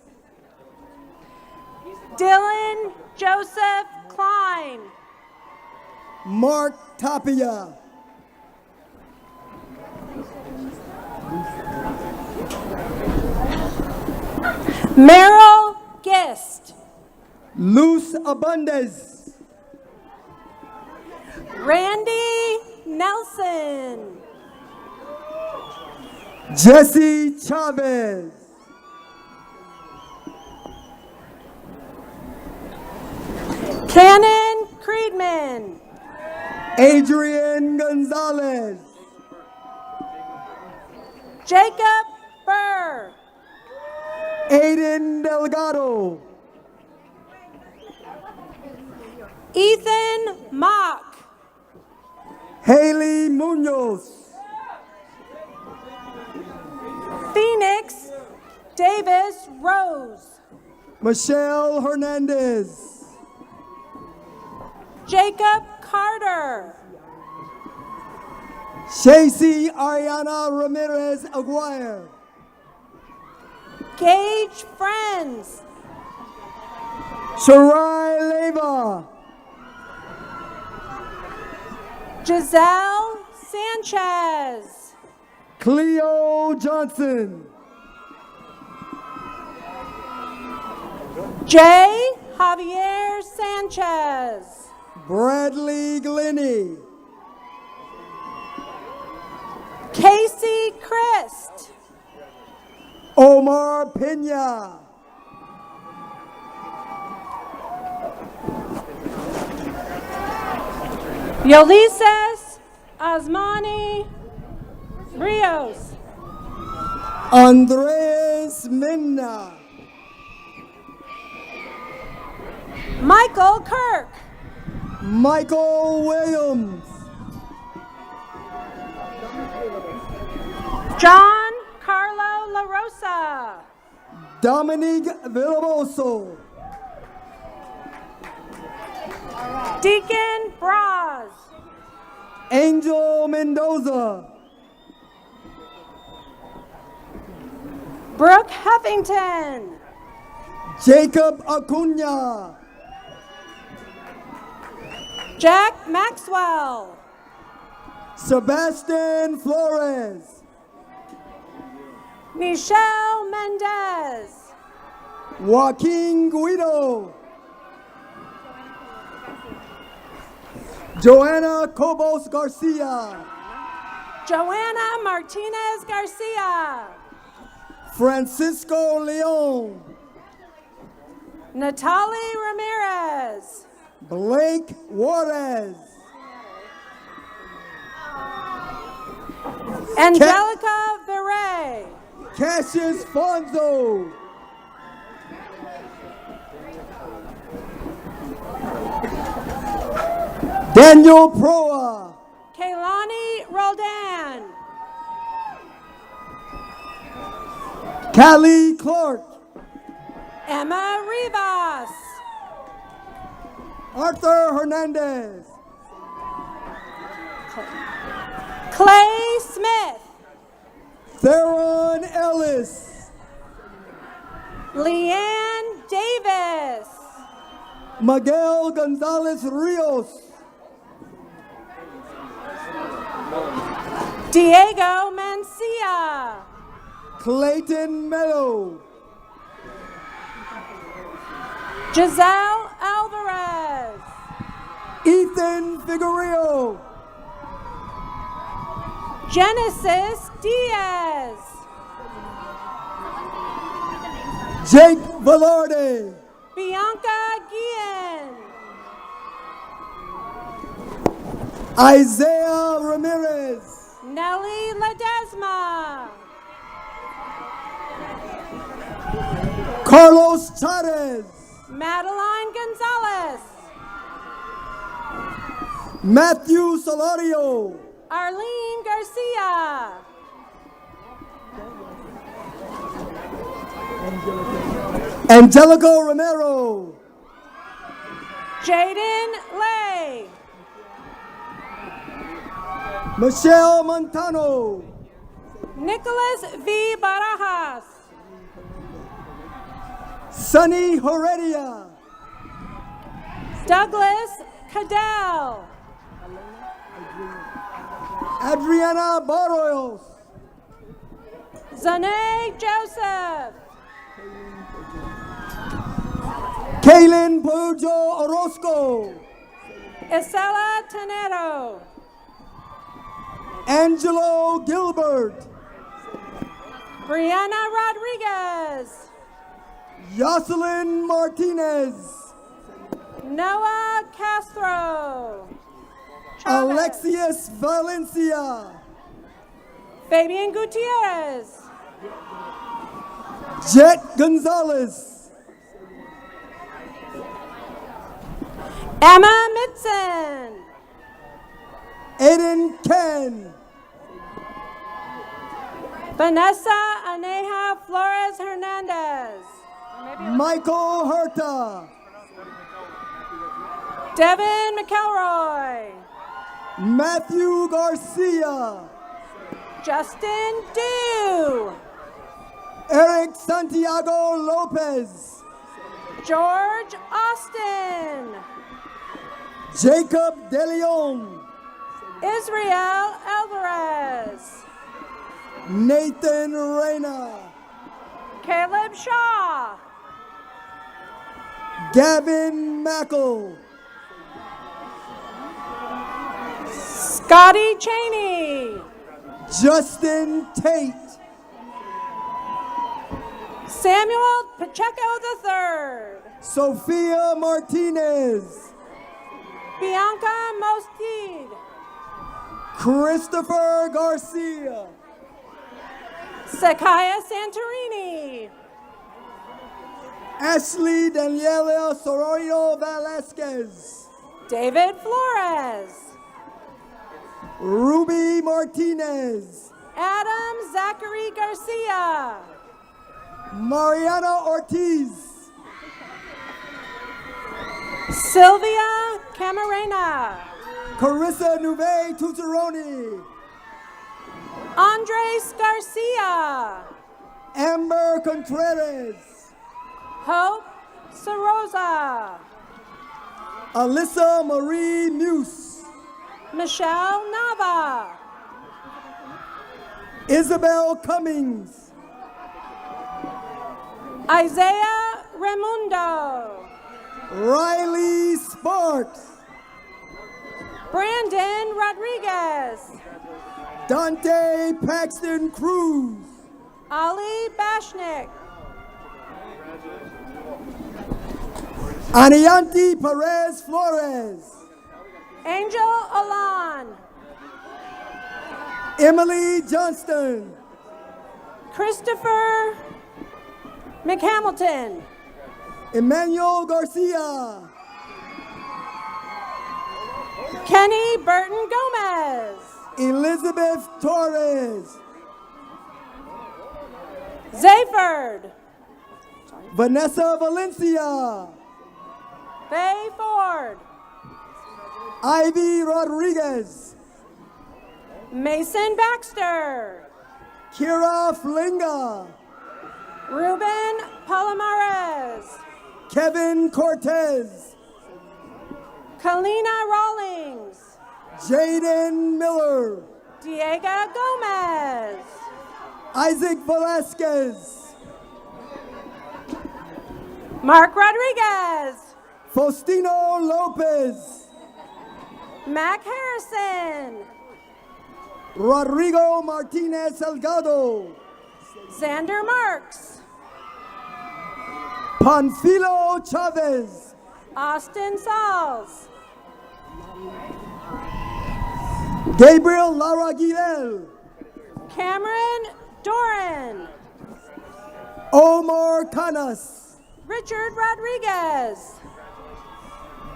Dylan Joseph Klein. Mark Tapia. Meryl Gist. Luz Abundez. Randy Nelson. Jesse Chavez. Cannon Creedman. Adrian Gonzalez. Jacob Burr. Aiden Delgado. Ethan Mock. Haley Munoz. Phoenix Davis Rose. Michelle Hernandez. Jacob Carter. Shacy Ariana Ramirez Aguirre. Gage Friends. Shirai Leva. Giselle Sanchez. Cleo Johnson. J. Javier Sanchez. Bradley Glennie. Casey Christ. Omar Pena. Ulises Asmani Rios. Andres Minna. Michael Kirk. Michael Williams. John Carlo La Rosa. Dominique Villamoso. Deacon Braz. Angel Mendoza. Brooke Huffington. Jacob Acuna. Jack Maxwell. Sebastian Flores. Michelle Mendez. Joaquin Guido. Joanna Cobos Garcia. Joanna Martinez Garcia. Francisco Leon. Natalie Ramirez. Blake Juarez. Angelica Viray. Cassius Fonzo. Daniel Proa. Kaylani Roldan. Callie Clark. Emma Rivas. Arthur Hernandez. Clay Smith. Theron Ellis. Leanne Davis. Miguel Gonzalez Rios. Diego Mancia. Clayton Mello. Giselle Alvarez. Ethan Figueroa. Genesis Diaz. Jake Velarde. Bianca Guillen. Isaiah Ramirez. Nelly Ledesma. Carlos Chavez. Madeline Gonzalez. Matthew Solario. Arlene Garcia. Angelica Romero. Jaden Lay. Michelle Montano. Nicholas V. Barajas. Sunny Heredia. Douglas Cadell. Adriana Barrios. Zane Joseph. Kaylin Pujo Orozco. Isela Tenero. Angelo Gilbert. Brianna Rodriguez. Jocelyn Martinez. Noah Castro. Alexius Valencia. Fabian Gutierrez. Jet Gonzalez. Emma Mitson. Aiden Ken. Vanessa Aneja Flores Hernandez. Michael Herta. Devin McElroy. Matthew Garcia. Justin Dew. Eric Santiago Lopez. George Austin. Jacob De Leon. Israel Alvarez. Nathan Reyna. Caleb Shaw. Gavin Mackle. Scotty Cheney. Justin Tate. Samuel Pacheco III. Sophia Martinez. Bianca Mostid. Christopher Garcia. Sakaya Santorini. Ashley Daniela Sororio Velasquez. David Flores. Ruby Martinez. Adam Zachary Garcia. Mariana Ortiz. Sylvia Camarena. Carissa Nuve Tutoroni. Andres Garcia. Amber Contreras. Hope Sarosa. Alyssa Marie Muse. Michelle Nava. Isabel Cummings. Isaiah Raimundo. Riley Sparks. Brandon Rodriguez. Dante Paxton Cruz. Ali Bashnik. Anianti Perez Flores. Angel Alan. Emily Johnston. Christopher McHamilton. Emmanuel Garcia. Kenny Burton Gomez. Elizabeth Torres. Zayford. Vanessa Valencia. Faye Ford. Ivy Rodriguez. Mason Baxter. Kira Flinga. Ruben Palomares. Kevin Cortez. Kalina Rawlings. Jaden Miller. Diego Gomez. Isaac Velasquez. Mark Rodriguez. Faustino Lopez. Mac Harrison. Rodrigo Martinez Salgado. Xander Marks. Panfilo Chavez. Austin Sauls. Gabriel Lara Guidel. Cameron Doran. Omar Canas. Richard Rodriguez.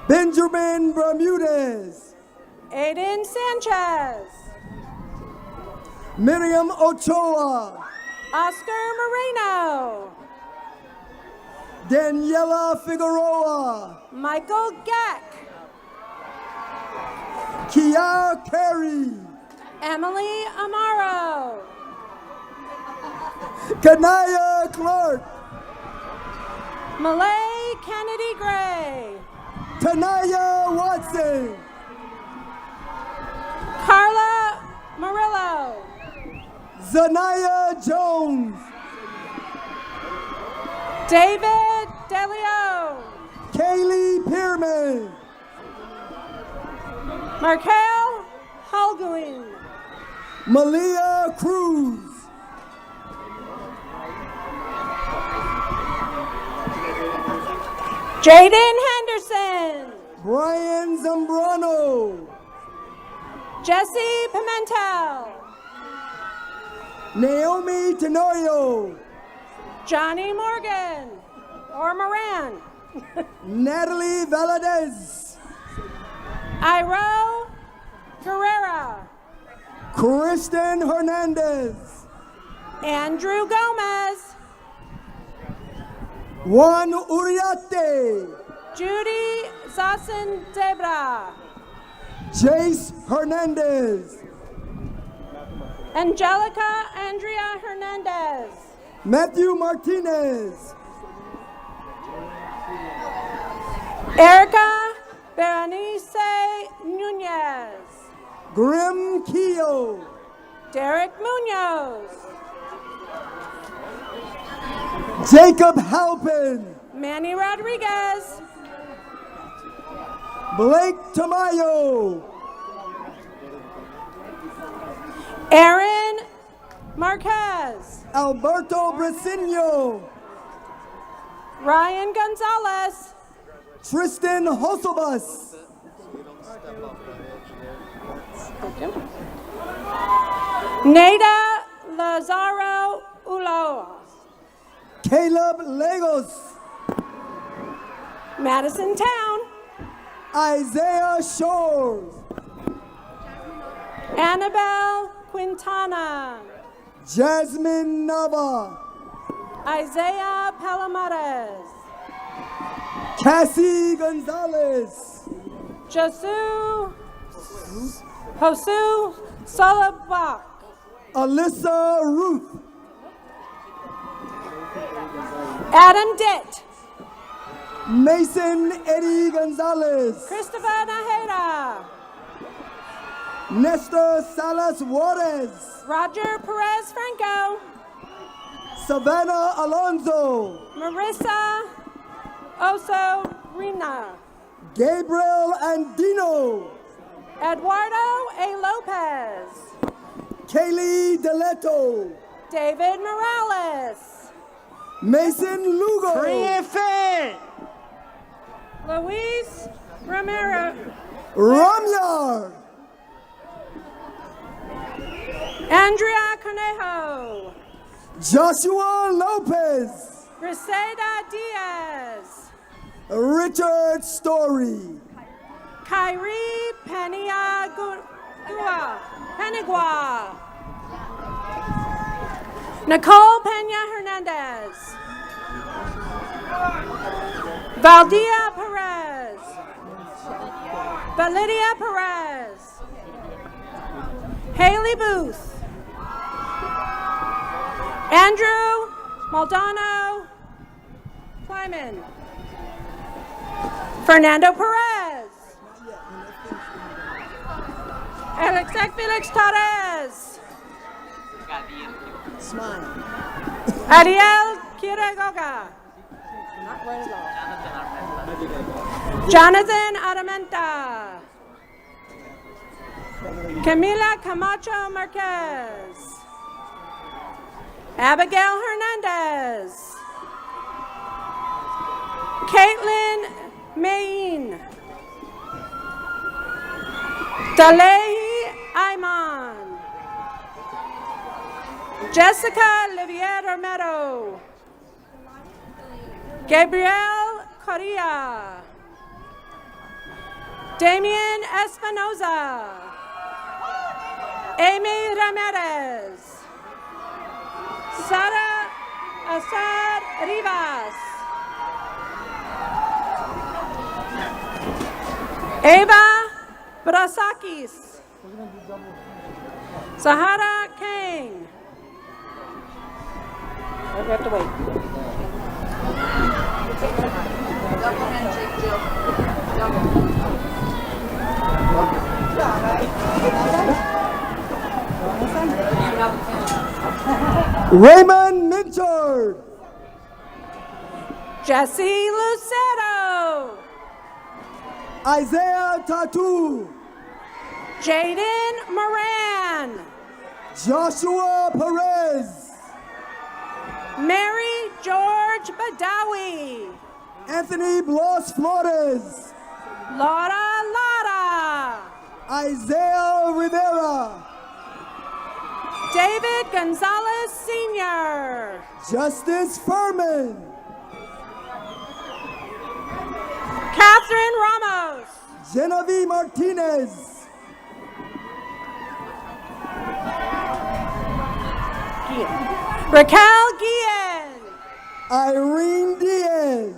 Benjamin Bermudez. Aiden Sanchez. Miriam Ochoa. Oscar Moreno. Daniela Figueroa. Michael Geck. Kiara Carey. Emily Amaro. Kanaya Clark. Malay Kennedy Gray. Kanaya Watson. Carla Murillo. Zanaya Jones. David DeLeo. Kaylee Pierman. Markel Holguin. Malia Cruz. Jaden Henderson. Brian Zambrano. Jesse Pimentel. Naomi Tenorio. Johnny Morgan. Or Moran. Natalie Valadez. Iro Guerrera. Kristen Hernandez. Andrew Gomez. Juan Uriarte. Judy Zassen Debra. Jace Hernandez. Angelica Andrea Hernandez. Matthew Martinez. Erica Berenice Nunez. Grim Keogh. Derek Munoz. Jacob Halpin. Manny Rodriguez. Blake Tamayo. Aaron Marquez. Alberto Brisino. Ryan Gonzalez. Tristan Hosobus. Nada Lazaro Uloa. Caleb Lagos. Madison Town. Isaiah Shores. Annabelle Quintana. Jasmine Nava. Isaiah Palomares. Cassie Gonzalez. Josu Josu Solobach. Alyssa Ruth. Adam Ditt. Mason Eddie Gonzalez. Christopher Najera. Nestor Salas Juarez. Roger Perez Franco. Savannah Alonso. Marissa Oso Rina. Gabriel Andino. Eduardo A. Lopez. Kaylee Deleto. David Morales. Mason Lugo. Luis Romero. Ramyar. Andrea Conejo. Joshua Lopez. Griseda Diaz. Richard Story. Kyrie Penigua. Nicole Pena Hernandez. Valdia Perez. Validia Perez. Haley Booth. Andrew Maldonado Kleiman. Fernando Perez. Alexec Felix Torres. Smile. Ariel Kiragoga. Jonathan Aramenta. Camila Camacho Marquez. Abigail Hernandez. Caitlin Mayin. Dalehi Ayman. Jessica Livier Romero. Gabriel Correa. Damien Espinoza. Amy Ramirez. Sara Asad Rivas. Eva Brasakis. Sahara Kang. We have to wait. Raymond Minchard. Jesse Lucero. Isaiah Tatu. Jaden Moran. Joshua Perez. Mary George Badawi. Anthony Blas Flores. Laura Lara. Isaiah Rivera. David Gonzalez Sr. Justice Furman. Catherine Ramos. Genevieve Martinez. Raquel Guillen. Irene Diaz.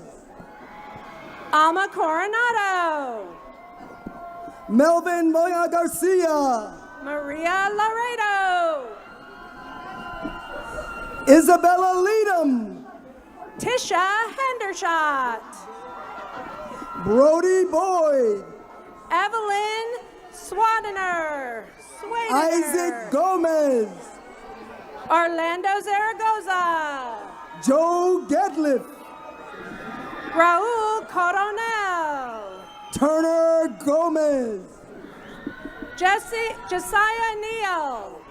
Alma Coronado. Melvin Moya Garcia. Maria Laredo. Isabella Leadham. Tisha Hendershot. Brody Boyd. Evelyn Swadener. Isaac Gomez. Orlando Zaragoza. Joe Gedliff. Raul Coronel. Turner Gomez. Josiah Neal.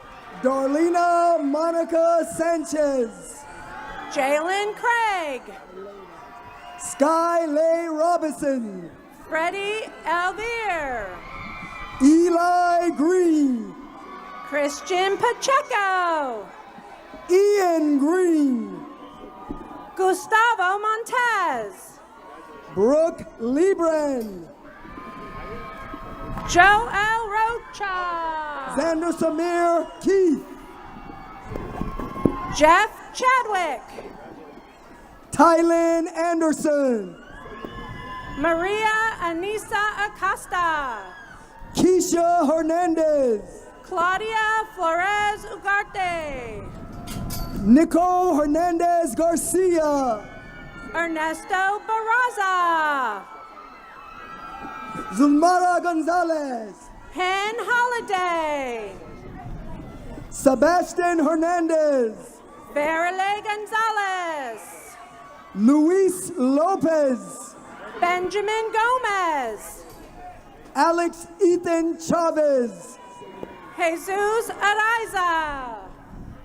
Darlena Monica Sanchez. Jalen Craig. Skylay Robinson. Freddie Elvire. Eli Green. Christian Pacheco. Ian Green. Gustavo Montez. Brooke Liebran. Joel Rocha. Xander Samir Keith. Jeff Chadwick. Tylen Anderson. Maria Anissa Acosta. Keisha Hernandez. Claudia Flores Ugarte. Nicole Hernandez Garcia. Ernesto Barraza. Zulmara Gonzalez. Hen Holiday. Sebastian Hernandez. Verle Gonzalez. Luis Lopez. Benjamin Gomez. Alex Ethan Chavez. Jesus Araiza.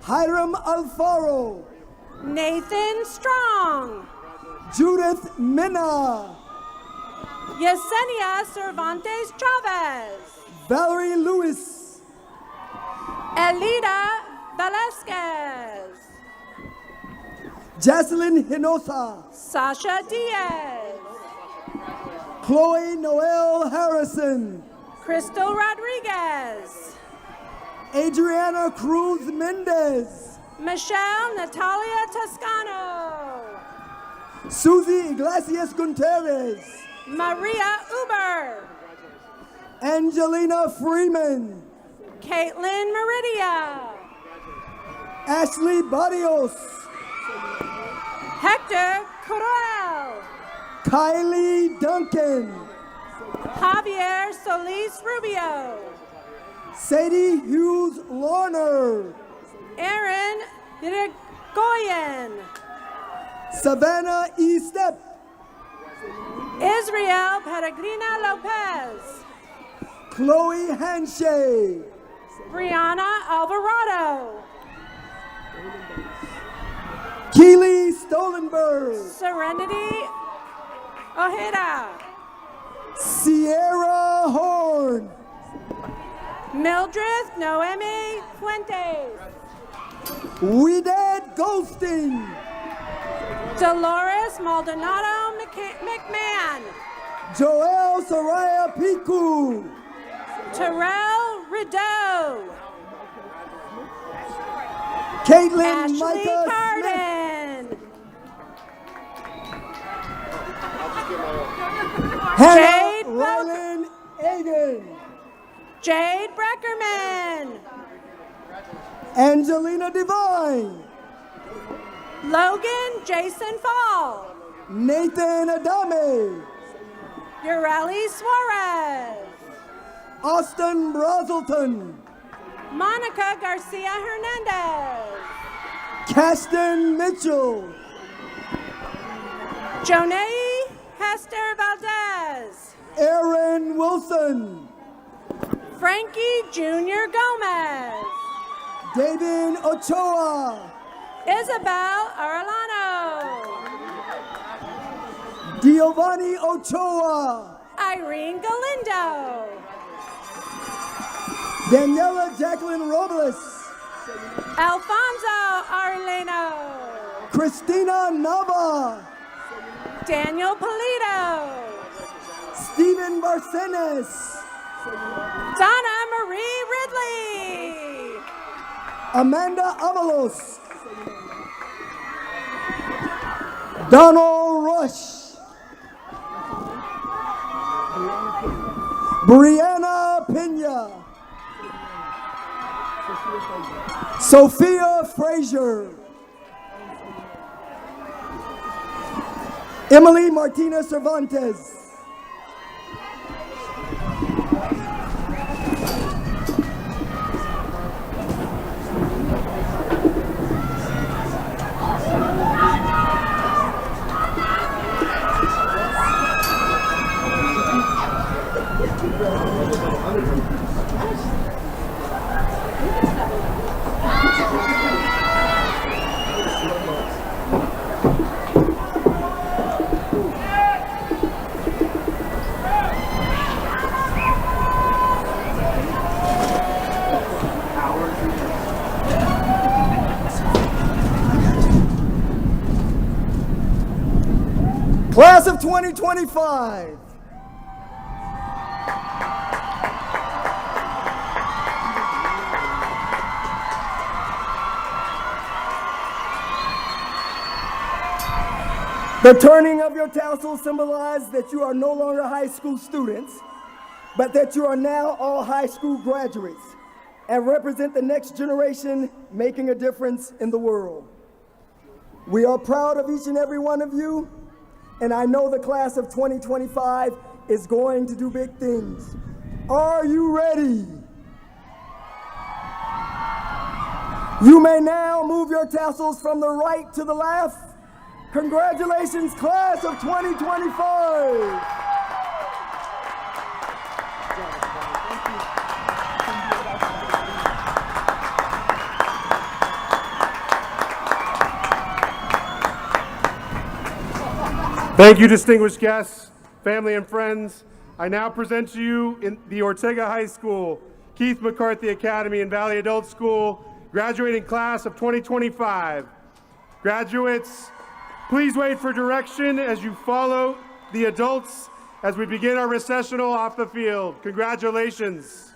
Hiram Alfaro. Nathan Strong. Judith Minna. Yesenia Cervantes Chavez. Valerie Lewis. Elida Velasquez. Jocelyn Hinosa. Sasha Diaz. Chloe Noel Harrison. Crystal Rodriguez. Adriana Cruz Mendez. Michelle Natalia Toscano. Susie Iglesias Gutierrez. Maria Uber. Angelina Freeman. Caitlin Meridia. Ashley Barrios. Hector Corral. Kylie Duncan. Javier Solis Rubio. Sadie Hughes Lorner. Aaron Irigoyen. Savannah E. Step. Israel Peregrina Lopez. Chloe Hanshay. Brianna Alvarado. Keely Stolenberg. Serenity Ojeda. Sierra Horn. Mildred Noemi Fuentes. Widad Goldstein. Dolores Maldonado McMahon. Joel Soraya Piku. Terrell Rideau. Caitlin Ashley Micah Carden. Smith. Hannah Jade Ryland Agan. Jade Breckerman. Angelina Devine. Logan Jason Fall. Nathan Adame. Ureli Suarez. Austin Brazelton. Monica Garcia Hernandez. Caston Mitchell. Jonay Hester Valdez. Aaron Wilson. Frankie Jr. Gomez. David Ochoa. Isabel Arellano. Giovanni Ochoa. Irene Galindo. Daniela Jacqueline Robles. Alfonso Arellano. Christina Nava. Daniel Polito. Stephen Barcenas. Donna Marie Ridley. Amanda Avalos. Donald Rush. Brianna Pena. Sophia Frazier. Emily Martinez Cervantes. Class of 2025. The turning of your tassels symbolizes that you are no longer high school students, but that you are now all high school graduates and represent the next generation making a difference in the world. We are proud of each and every one of you, and I know the class of 2025 is going to do big things. Are you ready? You may now move your tassels from the right to the left. Congratulations, class of 2025. Thank you, distinguished guests, family, and friends. I now present to you in the Ortega High School, Keith McCarthy Academy and Valley Adult School graduating class of 2025. Graduates, please wait for direction as you follow the adults as we begin our recessional off the field. Congratulations.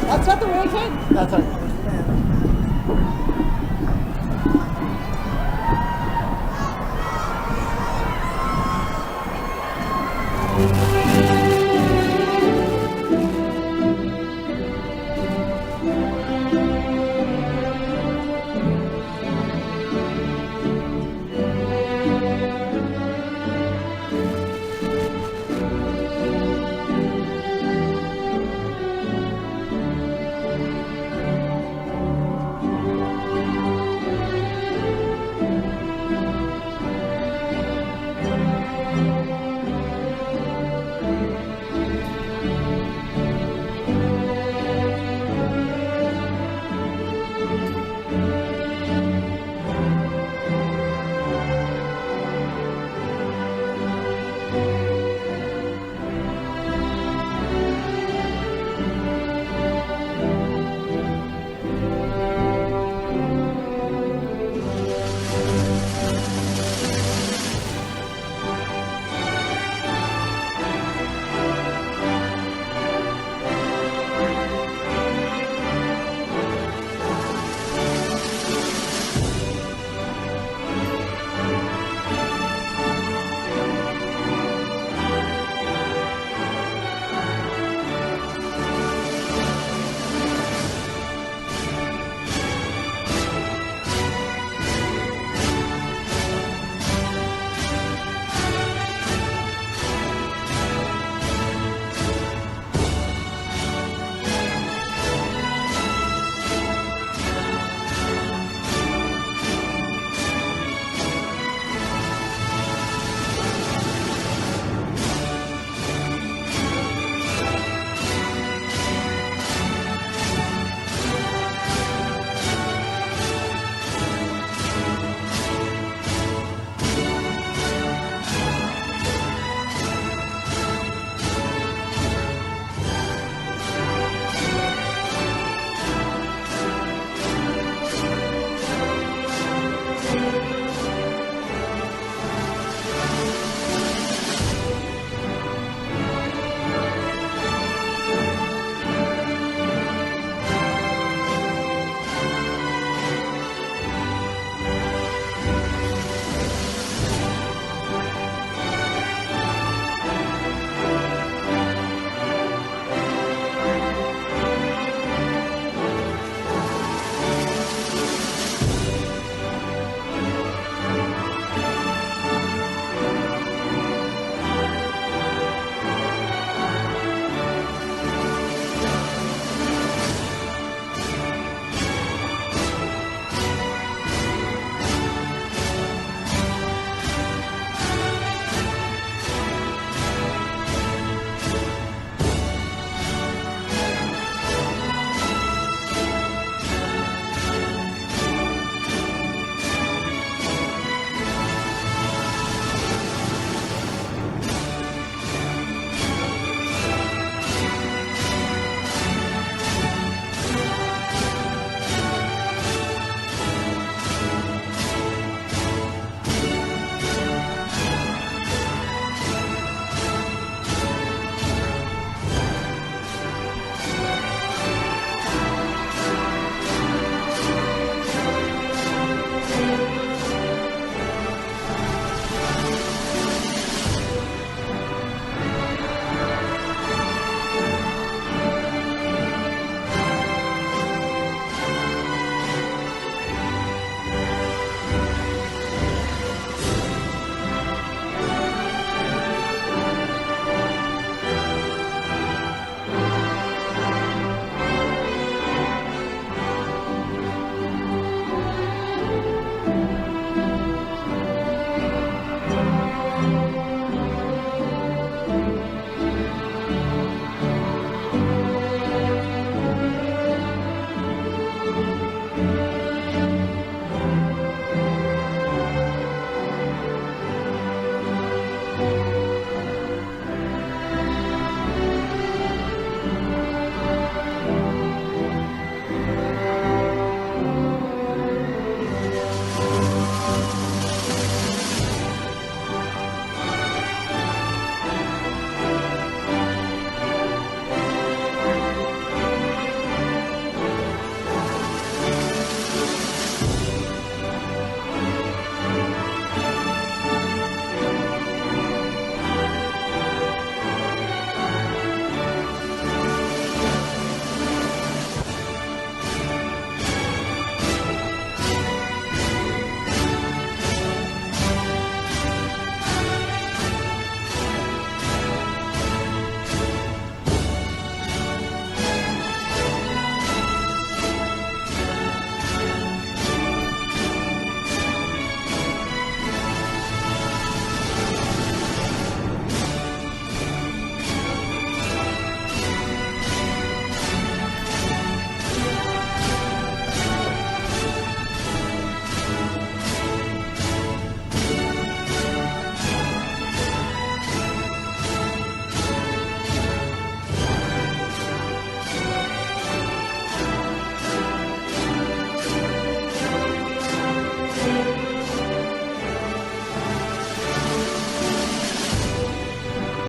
That's not the way it came. That's all right.